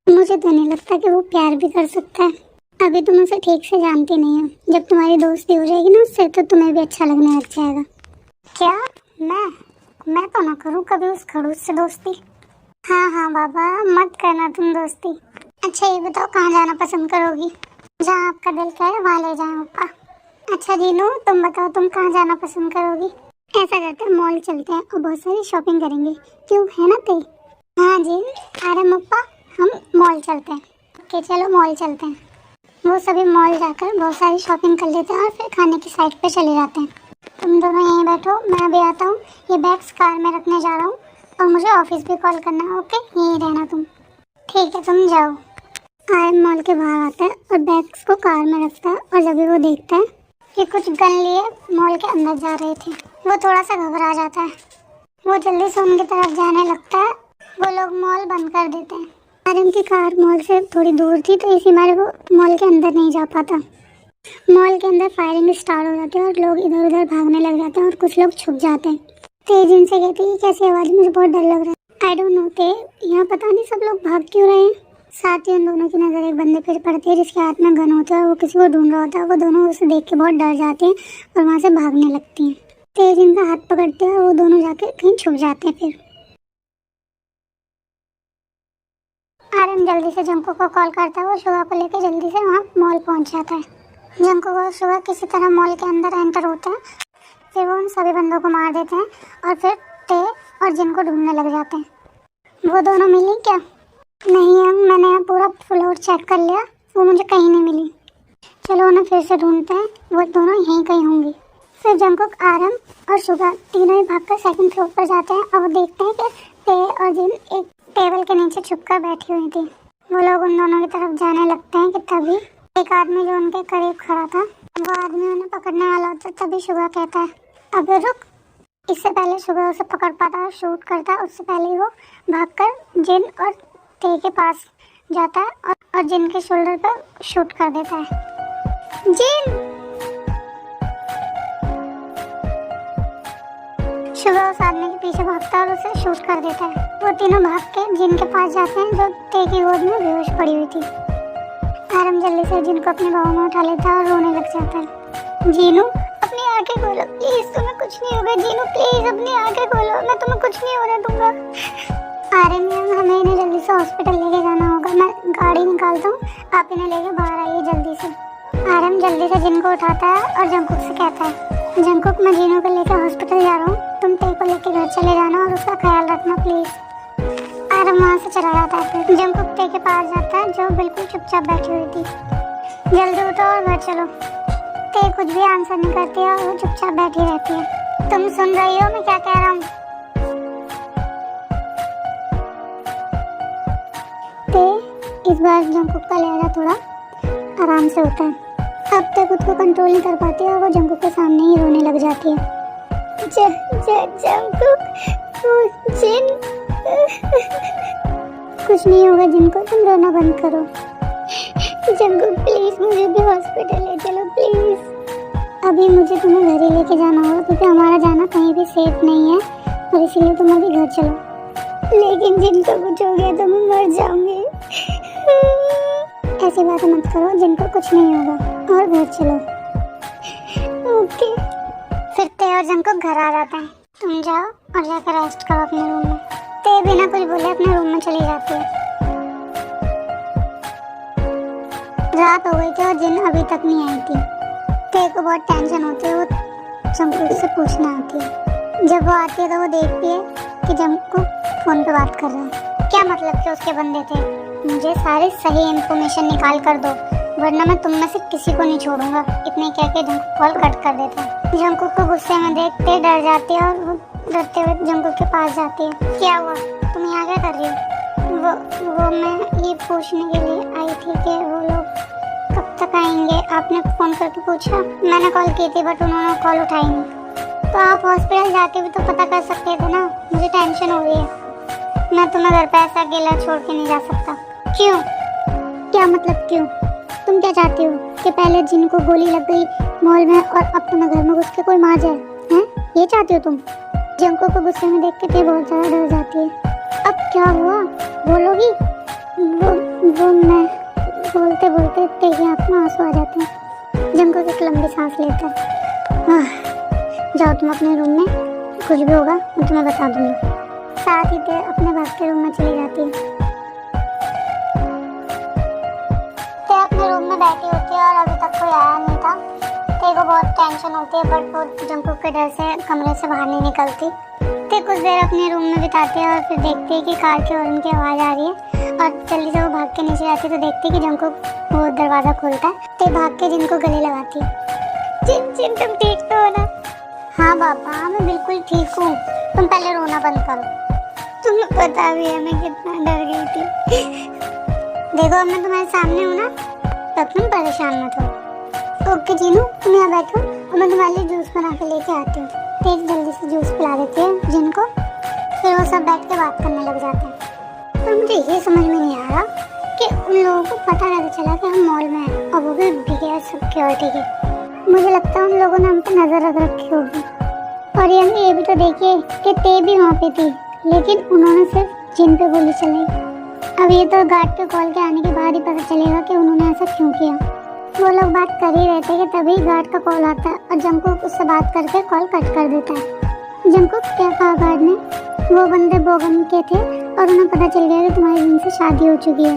मुझे तो नहीं लगता कि वो प्यार भी कर सकता है। अभी तुम उसे ठीक से जानती नहीं हो, जब तुम्हारी दोस्ती हो जाएगी ना उससे, तो तुम्हें भी अच्छा लगने लग जाएगा। क्या? मैं तो ना करूँ कभी उस खड़ूस से दोस्ती। हाँ बाबा, मत करना तुम दोस्ती। अच्छा ये बताओ, कहाँ जाना पसंद करोगी? जहाँ आपका दिल करे वहाँ ले जाए ओपा। अच्छा जीनू, तुम बताओ तुम कहाँ जाना पसंद करोगी? ऐसा करते हैं, मॉल चलते हैं और बहुत सारी शॉपिंग करेंगे, क्यों, है ना ते? हाँ जी, आरम ओपा, हम मॉल चलते हैं। ओके चलो मॉल चलते हैं। वो सभी मॉल जाकर बहुत सारी शॉपिंग कर लेते हैं और फिर खाने की साइड पे चले जाते हैं। तुम दोनों यहीं बैठो, मैं भी आता हूँ, ये बैग्स कार में रखने जा रहा हूँ और मुझे ऑफिस भी कॉल करना है। ओके, यहीं रहना तुम। ठीक है, तुम जाओ। आरम मॉल के बाहर आता है और बैग्स को कार में रखता है, और जब वो देखता है कि कुछ गन लिए मॉल के अंदर जा रहे थे, वो थोड़ा सा घबरा जाता है। वो जल्दी से उनकी तरफ जाने लगता है। वो लोग मॉल बंद कर देते हैं। आरम की कार मॉल से थोड़ी दूर थी, तो इसी मारे वो मॉल के अंदर नहीं जा पाता। मॉल के अंदर फायरिंग स्टार्ट हो जाती है और लोग इधर उधर भागने लग जाते हैं और कुछ लोग छुप जाते हैं। तेज इनसे कहती है, कैसी आवाज़, मुझे बहुत डर लग रहा है। आई डोंट नो ते, यहाँ पता नहीं सब लोग भाग क्यों रहे हैं। साथ ही उन दोनों की नज़र एक बंदे पर पड़ती है जिसके हाथ में गन होता है और वो किसी को ढूंढ रहा होता है। वो दोनों उसे देख के बहुत डर जाते हैं और वहाँ से भागने लगती हैं। तेज इनका हाथ पकड़ते हैं और वो दोनों जाके कहीं छुप जाते हैं। फिर आरम जल्दी से जंकुक को कॉल करता है। वो शुगा को लेकर जल्दी से वहाँ मॉल पहुँच जाता है। जंकुक और शुगा किसी तरह मॉल के अंदर एंटर होते हैं। फिर वो उन सभी बंदों को मार देते हैं और फिर ते और जिन को ढूंढने लग जाते हैं। वो दोनों मिली क्या? नहीं मैंने यहाँ पूरा फ्लोर चेक कर लिया, वो मुझे कहीं नहीं मिली। चलो उन्हें फिर से ढूंढते हैं, वो दोनों यहीं कहीं होंगी। फिर जंकुक, आरम और शुगा तीनों ही भागकर सेकंड फ्लोर पर जाते हैं और वो देखते हैं कि ते और जिन एक टेबल के नीचे छुपकर बैठी हुई थी। वो लोग उन दोनों की तरफ जाने लगते हैं कि तभी एक आदमी जो उनके करीब खड़ा था, वो आदमी उन्हें पकड़ने वाला होता है। तभी शुगा कहता है, अबे रुक। इससे पहले शुगा उसे पकड़ पाता और शूट करता है, उससे पहले वो भागकर जिन और ते के पास जाता है और जिन के शोल्डर पर शूट कर देता है। जिन! शुगा उस आदमी के पीछे भागता है और उसे शूट कर देता है। वो तीनों भाग के जिन के पास जाते हैं जो ते की गोद में बेहोश पड़ी हुई थी। आरम जल्दी से जिन को अपने बाहों में उठा लेता है और रोने लग जाता है। जीनू, अपनी आंखें खोलो प्लीज, तुम्हें कुछ नहीं होगा। जीनू प्लीज अपनी आंखें खोलो, मैं तुम्हें कुछ नहीं होने दूंगा। आरम, हमें इन्हें जल्दी से हॉस्पिटल लेके जाना होगा, मैं गाड़ी निकालता हूँ, आप इन्हें लेके बाहर आइए जल्दी से। आरम जल्दी से जिन को उठाता है और जंकुक से कहता है, जंकुक मैं जीनू को लेकर हॉस्पिटल जा रहा हूँ, तुम ते को लेकर घर चले जाना और उसका ख्याल रखना प्लीज। आरम वहाँ से चला जाता है। फिर जंकुक ते के पास जाता है जो बिल्कुल चुपचाप बैठी हुई थी। जल्दी उठो और घर चलो। ते कुछ भी आंसर नहीं करती है और वो चुपचाप बैठी रहती है। तुम सुन रही हो मैं क्या कह रहा हूँ? ते इस बार जंकुक का लहरा थोड़ा आराम से होता है। अब ते खुद को कंट्रोल नहीं कर पाती है और वो जंकुक के सामने ही रोने लग जाती है। जंकुक, जिन, कुछ नहीं होगा जिनको, तुम रोना बंद करो। जंकुक प्लीज मुझे भी हॉस्पिटल ले चलो प्लीज। अभी मुझे तुम्हें घर ही लेके जाना होगा क्योंकि हमारा जाना कहीं भी सेफ नहीं है और इसीलिए तुम अभी घर चलो। लेकिन जिनको कुछ हो गया तो मैं मर जाऊंगी। ऐसी बातें मत करो, जिनको कुछ नहीं होगा। और घर चलो। ओके। फिर ते और जंकुक घर आ जाते हैं। तुम जाओ और जाकर रेस्ट करो अपने रूम में। ते बिना कुछ बोले अपने रूम में चली जाती है। रात हो गई थी और जिन अभी तक नहीं आई थी। ते को बहुत टेंशन होती है, वो जंकुक से पूछना आती है। जब वो आती है तो वो देखती है कि जंकुक फोन पे बात कर रहा है। क्या मतलब कि उसके बंदे थे? मुझे सारी सही इंफॉर्मेशन निकाल कर दो, वरना मैं तुम में से किसी को नहीं छोड़ूंगा। इतने कह के जंकुक कॉल कट कर देता है। जंकुक को गुस्से में देखते डर जाती है और वो डरते हुए जंकुक के पास जाती है। क्या हुआ? तुम यहाँ क्या कर रही हो? वो मैं ये पूछने के लिए आई थी कि वो लोग कब तक आएंगे। आपने फोन करके पूछा? मैंने कॉल की थी बट उन्होंने कॉल उठाई नहीं। तो आप हॉस्पिटल जाके भी तो पता कर सकते थे ना। मुझे टेंशन हो रही है, मैं तुम्हें घर पे ऐसा अकेला छोड़ के नहीं जा सकता। क्यों? क्या मतलब क्यों? तुम क्या चाहती हो कि पहले जिनको गोली लग गई मॉल में और अब तुम्हें घर में घुस के कोई मार जाए? हैं? ये चाहती हो तुम? जंकुक को गुस्से में देख के ते बहुत ज़्यादा डर जाती है। अब क्या हुआ? बोलोगी? वो मैं बोलते बोलते ते की आँख में आंसू आ जाते हैं। जंकुक एक लंबी सांस लेता है। जाओ तुम अपने रूम में, कुछ भी होगा मैं तुम्हें बता दूंगा। साथ ही ते अपने भाग के रूम में चली जाती है। ते अपने रूम में बैठी होती है और अभी तक कोई आया नहीं था। ते को बहुत टेंशन होती है बट वो जंकुक के डर से कमरे से बाहर नहीं निकलती। ते कुछ देर अपने रूम में बिताती है और फिर देखती है कि कार के हॉर्न की आवाज़ आ रही है और जल्दी से वो भाग के नीचे जाती है तो देखती है कि जंकुक वो दरवाज़ा खोलता है। ते भाग के जिन को गले लगाती है। जिन तुम ठीक तो हो ना? हाँ बाबा, मैं बिल्कुल ठीक हूँ। तुम पहले रोना बंद करो। तुम्हें पता भी है मैं कितना डर गई थी। देखो अब मैं तुम्हारे सामने हूँ ना, तब तुम परेशान मत हो। ओके जीनू, तुम यहाँ बैठो और मैं तुम्हारे लिए जूस बना के लेके आती हूँ। तेज जल्दी से जूस पिला देती है जिनको। फिर वो सब बैठ के बात करने लग जाते हैं। पर मुझे ये समझ में नहीं आ रहा कि उन लोगों को पता कैसे चला कि हम मॉल में हैं और वो भी बगैर सिक्योरिटी के। मुझे लगता है उन लोगों ने हम पे नजर रख रखी होगी। और ये भी तो देखिए कि ते भी वहाँ पे थी, लेकिन उन्होंने सिर्फ जिन पे गोली चलाई। अब ये तो गार्ड के कॉल के आने के बाद ही पता चलेगा कि उन्होंने ऐसा क्यों किया। वो लोग बात कर ही रहे थे कि तभी गार्ड का कॉल आता है और जंकुक उससे बात करके कॉल कट कर देता है। जंकुक क्या कहा गार्ड ने? वो बंदे बोगन के थे और उन्हें पता चल गया कि तुम्हारी जिन से शादी हो चुकी है।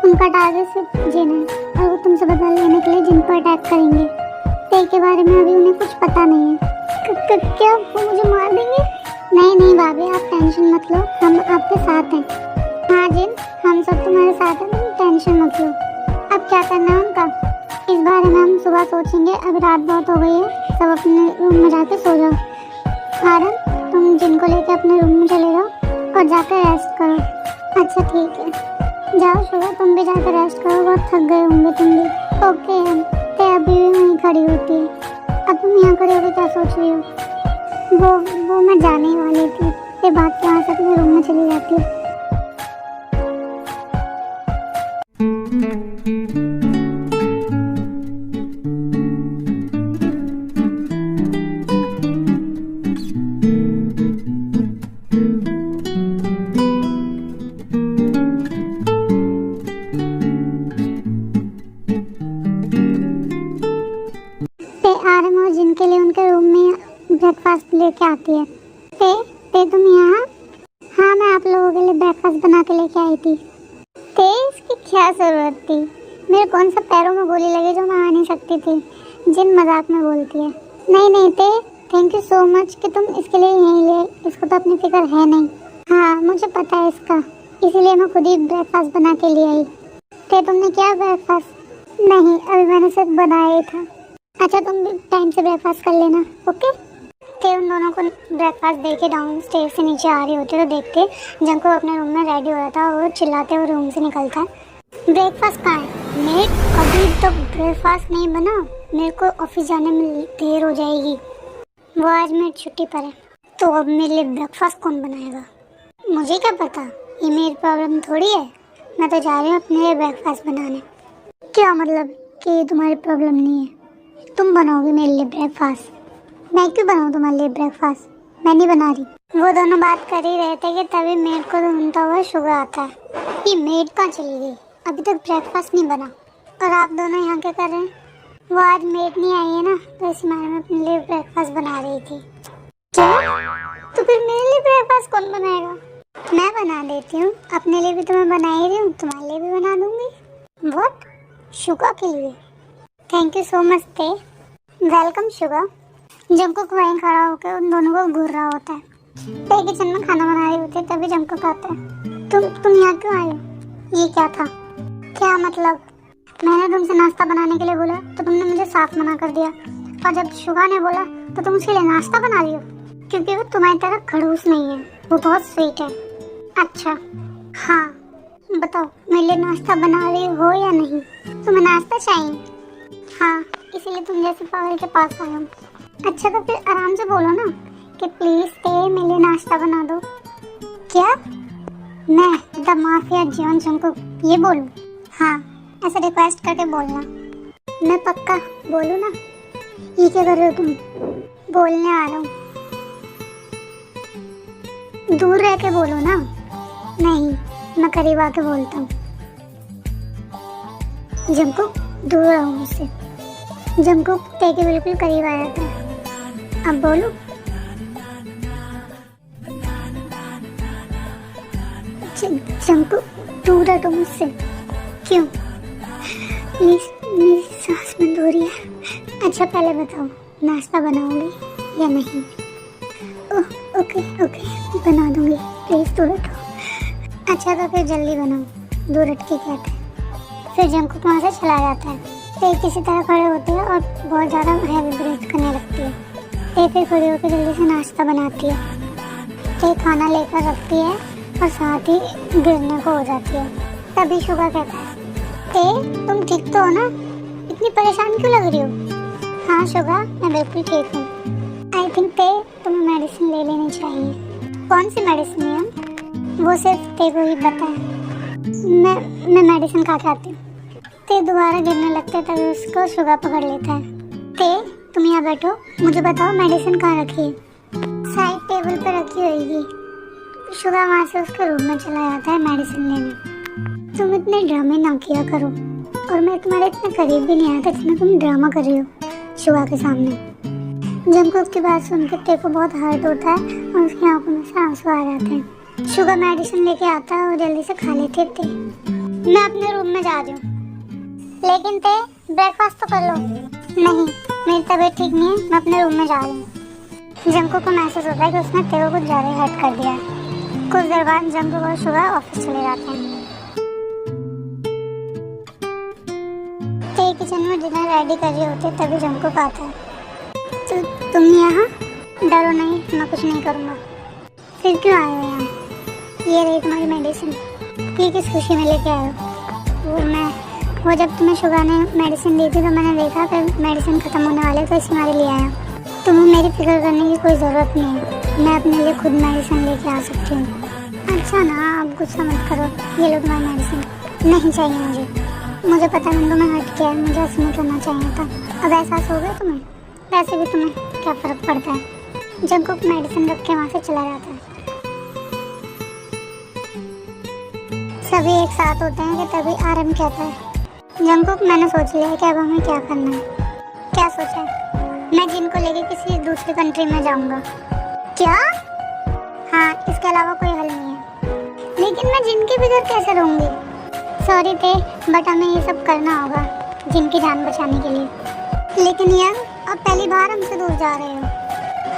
उनका टारगेट सिर्फ जिन है और वो तुमसे बदला लेने के लिए जिन पर अटैक करेंगे। ते के बारे में अभी उन्हें कुछ पता नहीं है। क्या वो मुझे मार देंगे? नहीं भाभी, आप टेंशन मत लो, हम आपके साथ हैं। हाँ जिन, हम सब तुम्हारे साथ हैं, तुम टेंशन मत लो। अब क्या करना है उनका, इस बारे में हम सुबह सोचेंगे। अब रात बहुत हो गई है, सब अपने रूम में जाके सो जाओ। आरन, तुम जिनको लेके अपने रूम में चले जाओ और जाकर रेस्ट करो। अच्छा ठीक है, जाओ शुभा, तुम भी जाकर रेस्ट करो, बहुत थक गए होंगे तुम भी। ओके हम ते अभी भी वहीं खड़ी होती है। अब तुम यहाँ खड़ी होकर क्या सोच रही हो? वो मैं जाने ही वाली थी। फिर भाग के वहाँ से अपने रूम में चली जाती है। आरम और जिनके लिए उनके रूम में ब्रेकफास्ट लेके आती है। ते तुम यहाँ? हाँ, मैं आप लोगों के लिए ब्रेकफास्ट बना के लेके आई थी। ते इसकी क्या जरूरत थी? मेरे कौन सा पैरों में गोली लगी जो मैं आ नहीं सकती थी? जिन मजाक में बोलती है। नहीं ते, थैंक यू सो मच कि तुम इसके लिए यहीं ले। इसको तो अपनी फिक्र है नहीं। हाँ मुझे पता है इसका, इसीलिए मैं खुद ही ब्रेकफास्ट बना के लिए आई। ते तुमने क्या ब्रेकफास्ट? नहीं, अभी मैंने सिर्फ बनाया ही था। अच्छा तुम भी टाइम से ब्रेकफास्ट कर लेना, ओके? ते उन दोनों को ब्रेकफास्ट दे के डाउन स्टेज से नीचे आ रही होती है तो देखते जंकुक अपने रूम में रेडी हो रहा था और वो चिल्लाते हुए रूम से निकलता है। ब्रेकफास्ट कहाँ है? मेट, अभी तक ब्रेकफास्ट नहीं बना, मेरे को ऑफिस जाने में देर हो जाएगी। वो आज मेरी छुट्टी पर है, तो अब मेरे लिए ब्रेकफास्ट कौन बनाएगा? मुझे क्या पता, ये मेरी प्रॉब्लम थोड़ी है। मैं तो जा रही हूँ अपने लिए ब्रेकफास्ट बनाने। क्या मतलब कि ये तुम्हारी प्रॉब्लम नहीं है? तुम बनाओगे मेरे लिए ब्रेकफास्ट? मैं क्यों बनाऊँ तुम्हारे लिए ब्रेकफास्ट? मैं नहीं बना रही। वो दोनों बात कर ही रहे थे कि तभी मेड को ढूंढता हुआ शुगर आता है। ये मेड कहाँ चली गई? अभी तक ब्रेकफास्ट नहीं बना और आप दोनों यहाँ क्या कर रहे हैं? वो आज मेड नहीं आई है ना, तो इसी मारे में अपने लिए ब्रेकफास्ट बना रही थी। क्या? तो फिर मेरे लिए ब्रेकफास्ट कौन बनाएगा? मैं बना देती हूँ। अपने लिए भी तो मैं बना ही रही हूँ, तुम्हारे लिए भी बना दूंगी। व्हाट? शुगा के लिए? थैंक यू सो मच ते। Welcome Suga. जंकुक वहीं खड़ा होकर उन दोनों को घूर रहा होता है। ते किचन में खाना बना रही होती है, तभी जंकुक आता है। तुम यहाँ क्यों आए हो? ये क्या था? क्या मतलब? मैंने तुमसे नाश्ता बनाने के लिए बोला तो तुमने मुझे साफ मना कर दिया, और जब शुगा ने बोला तो तुम उसके लिए नाश्ता बना रही हो, क्योंकि वो तुम्हारी तरह खड़ूस नहीं है, वो बहुत स्वीट है। अच्छा हाँ, बताओ मेरे लिए नाश्ता बना रही हो या नहीं? तुम्हें नाश्ता चाहिए? हाँ, इसीलिए तुम जैसे पागल के पास आया हूँ। अच्छा तो फिर आराम से बोलो ना कि प्लीज ते मेरे लिए नाश्ता बना दो। क्या? मैं द माफिया जॉन जंकुक ये बोलूं? हाँ, ऐसे रिक्वेस्ट करके बोलना। मैं पक्का बोलूं ना? ये क्या कर रहे हो तुम? बोलने आ रहा हूँ। दूर रह के बोलो ना। नहीं, मैं करीब आके बोलता हूँ। जंकुक दूर रहो मुझसे। जंकुक ते के बिल्कुल करीब आ जाता है। अब बोलो। जंकुक दूर रहो मुझसे। क्यों? प्लीज, मेरी सांस बंद हो रही है। अच्छा पहले बताओ, नाश्ता बनाओगे या नहीं? ओके बना दूंगी, प्लीज दूर हटो। अच्छा तो फिर जल्दी बनाओ, दूर हट के कहते हैं। फिर जंकुक वहाँ से चला जाता है। ते किसी तरह खड़े होते हैं और बहुत ज़्यादा हैवी ब्रेथ करने लगती है। ते फिर खड़ी होकर जल्दी से नाश्ता बनाती है। ते खाना लेकर रखती है और साथ ही गिरने को हो जाती है। तभी शुगा कहता है, ते तुम ठीक तो हो ना? इतनी परेशान क्यों लग रही हो? हाँ शुगा, मैं बिल्कुल ठीक हूँ। आई थिंक ते तुम्हें मेडिसिन ले लेनी चाहिए। कौन सी मेडिसिन है? वो सिर्फ ते को ही पता है। मैं मेडिसिन खा के आती हूँ। ते दोबारा गिरने लगते तभी उसको शुगा पकड़ लेता है। ते तुम यहाँ बैठो, मुझे बताओ मेडिसिन कहाँ रखी है? साइड टेबल पे रखी होगी। शुगा वहाँ से उसके रूम में चला जाता है मेडिसिन लेने। तुम इतने ड्रामे ना किया करो, और मैं तुम्हारे इतने करीब भी नहीं आया था जितना तुम ड्रामा कर रही हो शुगा के सामने। जंकुक की बात सुनकर ते को बहुत हर्ट होता है और उसकी आंखों में से आंसू आ जाते हैं। शुगा मेडिसिन लेके आता है और जल्दी से खा लेते ते। मैं अपने रूम में जा रही हूँ। लेकिन ते ब्रेकफास्ट तो कर लो। नहीं, मेरी तबीयत ठीक नहीं है, मैं अपने रूम में जा रही हूँ। जंकुक को महसूस होता है कि उसने ते को कुछ ज़्यादा हर्ट कर दिया है। कुछ देर बाद जंकुक और शुगा ऑफिस चले जाते हैं। ते किचन में डिनर रेडी कर रही होती है, तभी जंकुक आता है। तो तुम यहाँ? डरो नहीं, मैं कुछ नहीं करूँगा। फिर क्यों आए हो यहाँ? ये रही तुम्हारी मेडिसिन। ये किस खुशी में लेके आए हो? वो जब तुम्हें शुगा ने मेडिसिन दी थी तो मैंने देखा कि मेडिसिन ख़त्म होने वाले, तो इसी मारे लिए आया। तुम्हें मेरी फिक्र करने की कोई ज़रूरत नहीं है, मैं अपने लिए खुद मेडिसिन लेके आ सकती हूँ। अच्छा ना, अब गुस्सा मत करो। ये लो तुम्हारी मेडिसिन। नहीं चाहिए मुझे पता है मैंने तुम्हें हर्ट किया है, मुझे ऐसा नहीं करना चाहिए था। अब एहसास हो गया तुम्हें? वैसे भी तुम्हें क्या फ़र्क पड़ता है? जंकुक मेडिसिन रख के वहाँ से चला जाता है। सभी एक साथ होते हैं कि तभी आरएम कहता है, जंकुक मैंने सोच लिया है कि अब हमें क्या करना है। क्या सोचा है? मैं जिन को लेके किसी दूसरी कंट्री में जाऊंगा। क्या? हाँ, इसके अलावा कोई हल नहीं है। लेकिन मैं जिन के बगैर कैसे रहूंगी? सॉरी थे, बट हमें ये सब करना होगा जिनकी जान बचाने के लिए। लेकिन यार, अब पहली बार हमसे दूर जा रहे हो।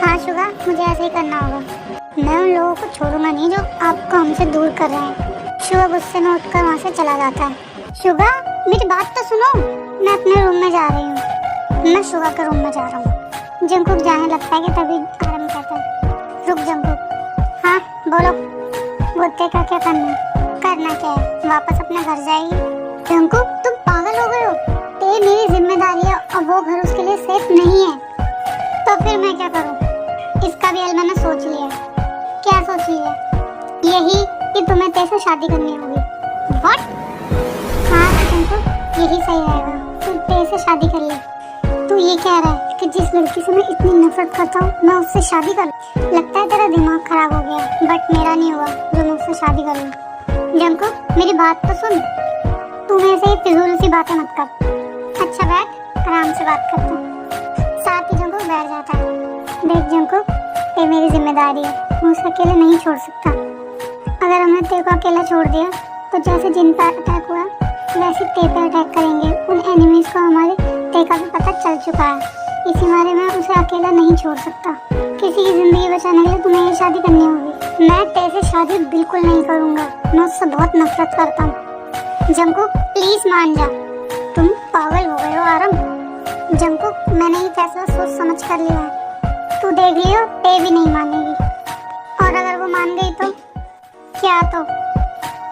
हाँ शुगा, मुझे ऐसे ही करना होगा। मैं उन लोगों को छोड़ूंगा नहीं जो आपको हमसे दूर कर रहे हैं। शुगा गुस्से में उठकर वहाँ से चला जाता है। शुगा, मेरी बात तो सुनो। मैं अपने रूम में जा रही हूँ। मैं शुगा के रूम में जा रहा हूँ। जंकुक जाने लगता है कि तभी आरम कहता है, रुक जंकुक। हाँ बोलो। बोलते का क्या करना है? करना क्या है? वापस अपने घर जाएगी। जंकुक, तुम पागल हो गए हो? ये मेरी जिम्मेदारी है और वो घर उसके लिए सेफ नहीं है। तो फिर मैं क्या करूँ? इसका भी हल मैंने सोच लिया। क्या सोच लिया? यही कि तुम्हें ते से शादी करनी होगी। व्हाट? हाँ जंकुक, यही सही रहेगा। तू ते से शादी कर ले। तू तू ये कह रहा है कि जिस लड़की से मैं इतनी नफरत करता हूँ मैं उससे शादी कर लूं? लगता है तेरा दिमाग खराब हो गया, बट मेरा नहीं हुआ जो मैं उससे शादी कर लूं। जंकुक मेरी बात तो सुन, तू मेरे से फिजूल सी बातें मत कर। अच्छा बैठ, आराम से बात करते हैं। साथ ही जंकुक बैठ जाता है। देख जंकुक, ये मेरी जिम्मेदारी है, मैं उसे अकेले नहीं छोड़ सकता। अगर हमने तेरे को अकेला छोड़ दिया तो जैसे जिन पर अटैक हुआ वैसे ते पे अटैक करेंगे। उन एनिमीज को हमारे ते का भी पता चल चुका है, इसी बारे में उसे अकेला नहीं छोड़ सकता। किसी की जिंदगी बचाने के लिए तुम्हें ये शादी करनी होगी। मैं ते से शादी बिल्कुल नहीं करूँगा, मैं उससे बहुत नफरत करता हूँ। जंकुक प्लीज मान जा, तुम पागल हो गए हो आरम। जंकुक मैंने ये फैसला सोच समझ कर लिया है, तू देख लियो ते भी नहीं मानेगी। और अगर वो मान गई तो क्या,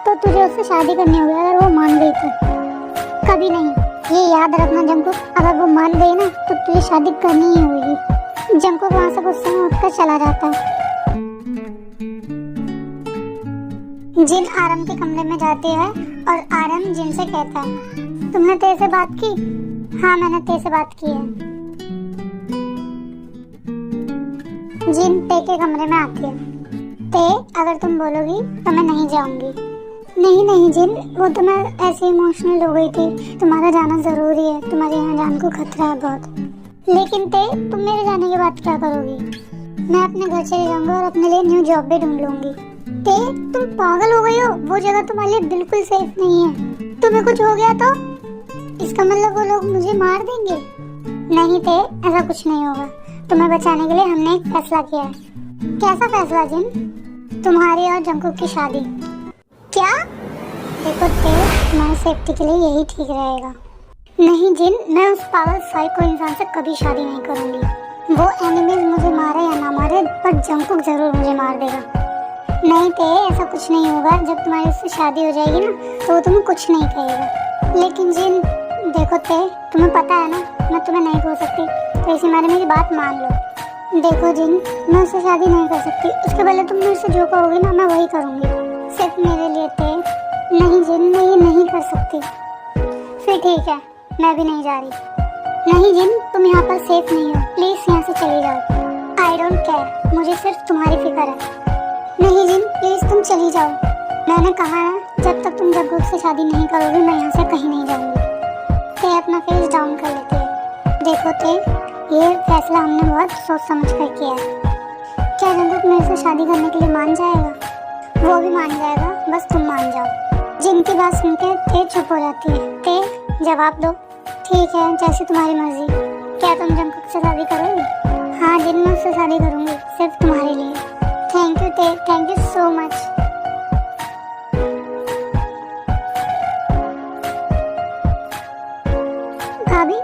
तो तुझे उससे शादी करनी होगी। अगर वो मान गई तो कभी नहीं, ये याद रखना जंकुक, अगर वो मान गई ना तो तुझे शादी करनी ही होगी। जंकुक वहाँ से गुस्से में उठकर चला जाता है। जिन आरम के कमरे में जाती है और आरम जिन से कहता है तुमने ते से बात की? हाँ मैंने ते से बात की है। जिन ते के कमरे में आती है। ते अगर तुम बोलोगी तो मैं नहीं जाऊंगी। नहीं जिन, वो तो मैं ऐसे इमोशनल हो गई थी, तुम्हारा जाना जरूरी है, तुम्हारे यहाँ जान को खतरा है बहुत। लेकिन ते तुम मेरे जाने के बाद क्या करोगी? मैं अपने घर चले जाऊंगा और अपने लिए न्यू जॉब भी ढूंढ लूंगी। ते तुम पागल हो गई हो, वो जगह तुम्हारे लिए बिल्कुल सेफ नहीं है। तुम्हें कुछ हो गया तो इसका मतलब वो लोग मुझे मार देंगे। नहीं ते, ऐसा कुछ नहीं होगा। तुम्हें बचाने के लिए हमने एक फैसला किया है। कैसा फैसला जिन? तुम्हारी और जंकुक की शादी। क्या? देखो ते, तुम्हारी सेफ्टी के लिए यही ठीक रहेगा। नहीं जिन, मैं उस पागल साइको इंसान से कभी शादी नहीं करूंगी। वो एनिमीज मुझे मारे या ना मारे, पर जंकुक जरूर मुझे मार देगा। नहीं ते, ऐसा कुछ नहीं होगा। जब तुम्हारी उससे शादी हो जाएगी ना तो वो तुम्हें कुछ नहीं कहेगा। लेकिन जिन देखो ते, तुम्हें पता है ना मैं तुम्हें नहीं खो सकती, तो इसी मारे मेरी बात मान लो। देखो जिन, मैं उससे शादी नहीं कर सकती, उसके पहले तुम मेरे से जो कहोगे ना मैं वही करूंगी, सिर्फ मेरे लिए ते। नहीं जिन, मैं ये नहीं कर सकती। फिर ठीक है, मैं भी नहीं जा रही। नहीं जिन, तुम यहाँ पर सेफ नहीं हो, प्लीज यहाँ से चली जाओ। आई डोंट केयर, मुझे सिर्फ तुम्हारी फिक्र है। नहीं जिन, प्लीज तुम चली जाओ। मैंने कहा है जब तक तुम जंकुक से शादी नहीं करोगे मैं यहाँ से कहीं नहीं जाऊंगी। ते अपना फेस डाउन कर लेती है। देखो ते, ये फैसला हमने बहुत सोच समझ कर किया है। क्या जंकुक मेरे से शादी करने के लिए मान जाएगा? वो भी मान जाएगा, बस तुम मान जाओ। जिनकी बात सुनकर ते चुप हो जाती है। ते जवाब दो। ठीक है, जैसे तुम्हारी मर्जी। क्या तुम जंकुक से शादी करोगी? हाँ जिन, मैं उससे शादी करूंगी, सिर्फ तुम्हारे लिए। थैंक यू ते, थैंक यू सो मच। भाभी,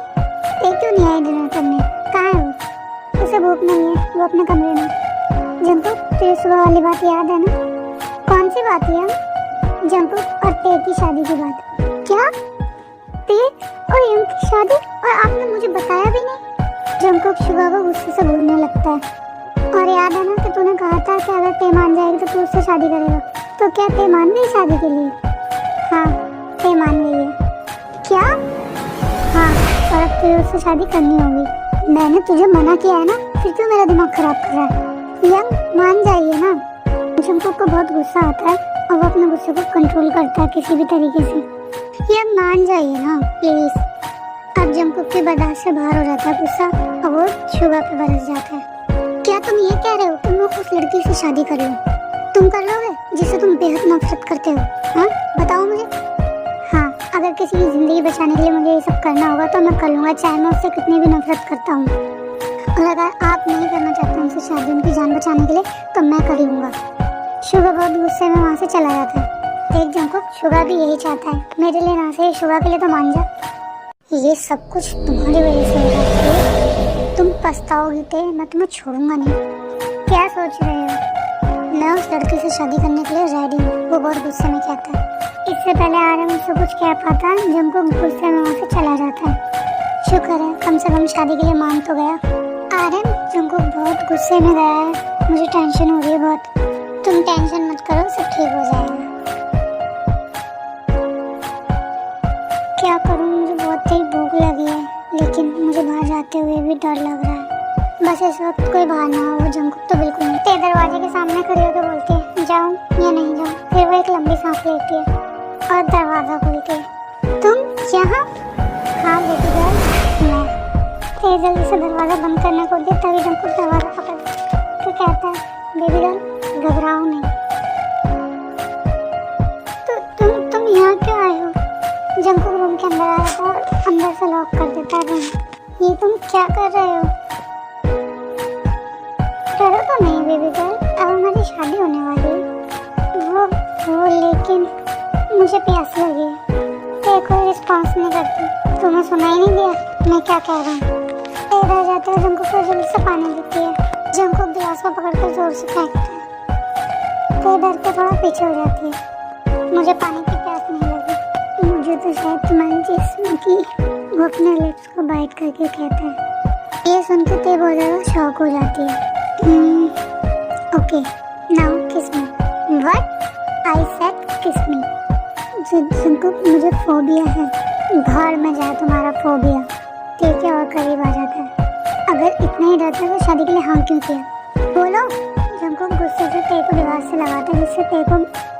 ते क्यों नहीं आई डिनर करने? कहाँ है वो? उसे भूख नहीं है, वो अपने कमरे में। जंकुक, तुझे सुबह वाली बात याद है ना? कौन सी बात है? जंकुक और ते की शादी की बात। क्या? ते और यम की शादी? और आपने मुझे बताया भी नहीं? जंकुक शुगा को गुस्से से बोलने लगता है। और याद है ना कि तूने कहा था कि अगर ते मान जाएगी तो तू उससे शादी करेगा। तो क्या ते मान गई शादी के लिए? हाँ, ते मान गई है। क्या? हाँ, और अब तुझे उससे शादी करनी होगी। मैंने तुझे मना किया है ना, फिर क्यों मेरा दिमाग खराब कर रहा है? यंग, मान जाइए ना। जंकुक को बहुत गुस्सा आता है और वो अपने गुस्से को कंट्रोल करता है किसी भी तरीके से। यंग, मान जाइए ना प्लीज। अब जंकुक की बर्दाश्त से बाहर हो जाता है गुस्सा और वो शुगा पे बरस जाता है। क्या तुम ये कह रहे हो तुम उस लड़की से शादी कर लो? तुम कर लोगे जिससे तुम बेहद नफरत करते हो? हाँ बताओ मुझे। हाँ, अगर किसी की जिंदगी बचाने के लिए मुझे ये सब करना होगा तो मैं कर लूँगा, चाहे मैं उससे कितनी भी नफरत करता हूँ। और अगर आप नहीं करना चाहते उनसे शादी उनकी जान बचाने के लिए तो मैं कर लूँगा। शुगा बहुत गुस्से में वहाँ से चला जाता है। देख जंकुक, शुगा भी यही चाहता है मेरे लिए ना सही, शुगा के लिए तो मान जा। ये सब कुछ तुम्हारी वजह से हो रहा है, तुम पछताओगी ते, मैं तुम्हें छोड़ूंगा नहीं। क्या सोच रहे हो? मैं उस लड़की से शादी करने के लिए रेडी हूँ, वो बहुत गुस्से में कहता है। इससे पहले आरम उससे कुछ कह पाता, जंकुक गुस्से में वहाँ से चला जाता है। शुक्र है कम से कम शादी के लिए मान तो गया। आरम, जंकुक बहुत गुस्से में गया है, मुझे टेंशन हो रही है बहुत। तुम टेंशन मत करो, सब ठीक हो जाएगा। क्या करूँ, मुझे बहुत तेज भूख लगी है, लेकिन मुझे बाहर जाते तो बिल्कुल नहीं। ते दरवाजे के सामने खड़ी होकर बोलती है जाऊं या नहीं जाऊं। फिर वो एक लंबी सांस लेती है और दरवाजा खोलती है। तुम यहाँ? हाँ बेबी गर्ल, मैं। ते जल्दी से दरवाजा बंद करने को दिया तभी जंकुक दरवाजा पकड़ तो कहता है बेबी गर्ल घबराओ नहीं। तुम यहाँ क्यों आए हो? जंकुक रूम के अंदर आया था और अंदर से लॉक कर देता है रूम। ये तुम क्या कर रहे हो? डरो तो नहीं बेबी गर्ल, अब हमारी शादी होने वाली है। वो लेकिन मुझे प्यास लगी है। ते कोई रिस्पॉन्स नहीं करती। तुम्हें सुना ही नहीं दिया मैं क्या कह रहा हूँ? ते रह जाते हैं। जंकुक को जल्दी से पानी देती है। जंकुक गिलास को पकड़कर जोर से फेंकता है। ते डर के थोड़ा पीछे हो जाती है। मुझे पानी की प्यास नहीं लगी, मुझे तो शायद तुम्हारे जिस्म की। वो अपने लिप्स को बाइट करके कहता है। ये सुनते ते बहुत ज़्यादा शॉक हो जाती है। ओके नाउ किस मी। व्हाट? आई सेड किस मी। जंकुक मुझे फोबिया है। भाड़ में जाए तुम्हारा फोबिया। ते के और करीब आ जाता है। अगर इतना ही डरता है तो शादी के लिए हाँ क्यों किया? बोलो। जंकुक गुस्से से ते को दीवार से लगाता है जिससे ते को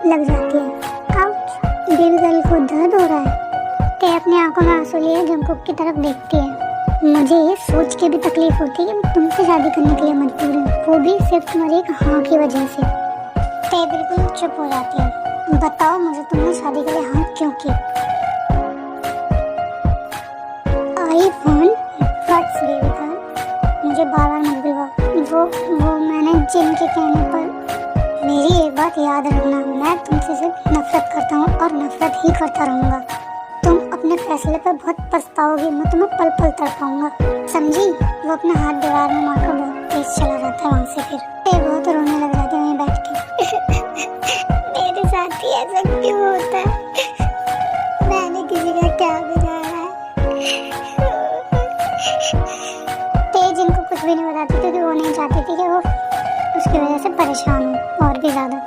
लग जाती है। बेबी गर्ल को दर्द हो रहा है। ते अपनी आंखों में आंसू लिए जंकुक की तरफ देखती है। मुझे ये सोच के भी तकलीफ होती है कि मैं तुमसे शादी करने के लिए मजबूर हूँ, वो भी सिर्फ तुम्हारी एक हाँ की वजह से। ते बिल्कुल चुप हो जाती है। बताओ मुझे तुमने शादी के लिए हाँ क्यों की? I want buts baby girl. मुझे बार-बार मत बुलवाओ। वो मैंने जिन के कहने पर। मेरी एक बात याद रखना, मैं तुमसे सिर्फ नफरत करता हूँ और नफरत ही करता रहूँगा। तुम अपने फैसले पर बहुत पछताओगी। मैं तुम्हें पल पल तड़पाऊंगा, समझी? वो अपना हाथ दीवार में मारकर बहुत तेज चला जाता है वहाँ से। फिर ते बहुत रोने लग जाते हैं वहीं बैठ के। मेरे साथ ही ऐसा क्यों होता है? मैंने किसी का क्या बिगाड़ा है? ते जिनको कुछ भी नहीं बताती क्योंकि वो नहीं चाहती थी कि वो उसकी वजह से परेशान हो और भी ज़्यादा।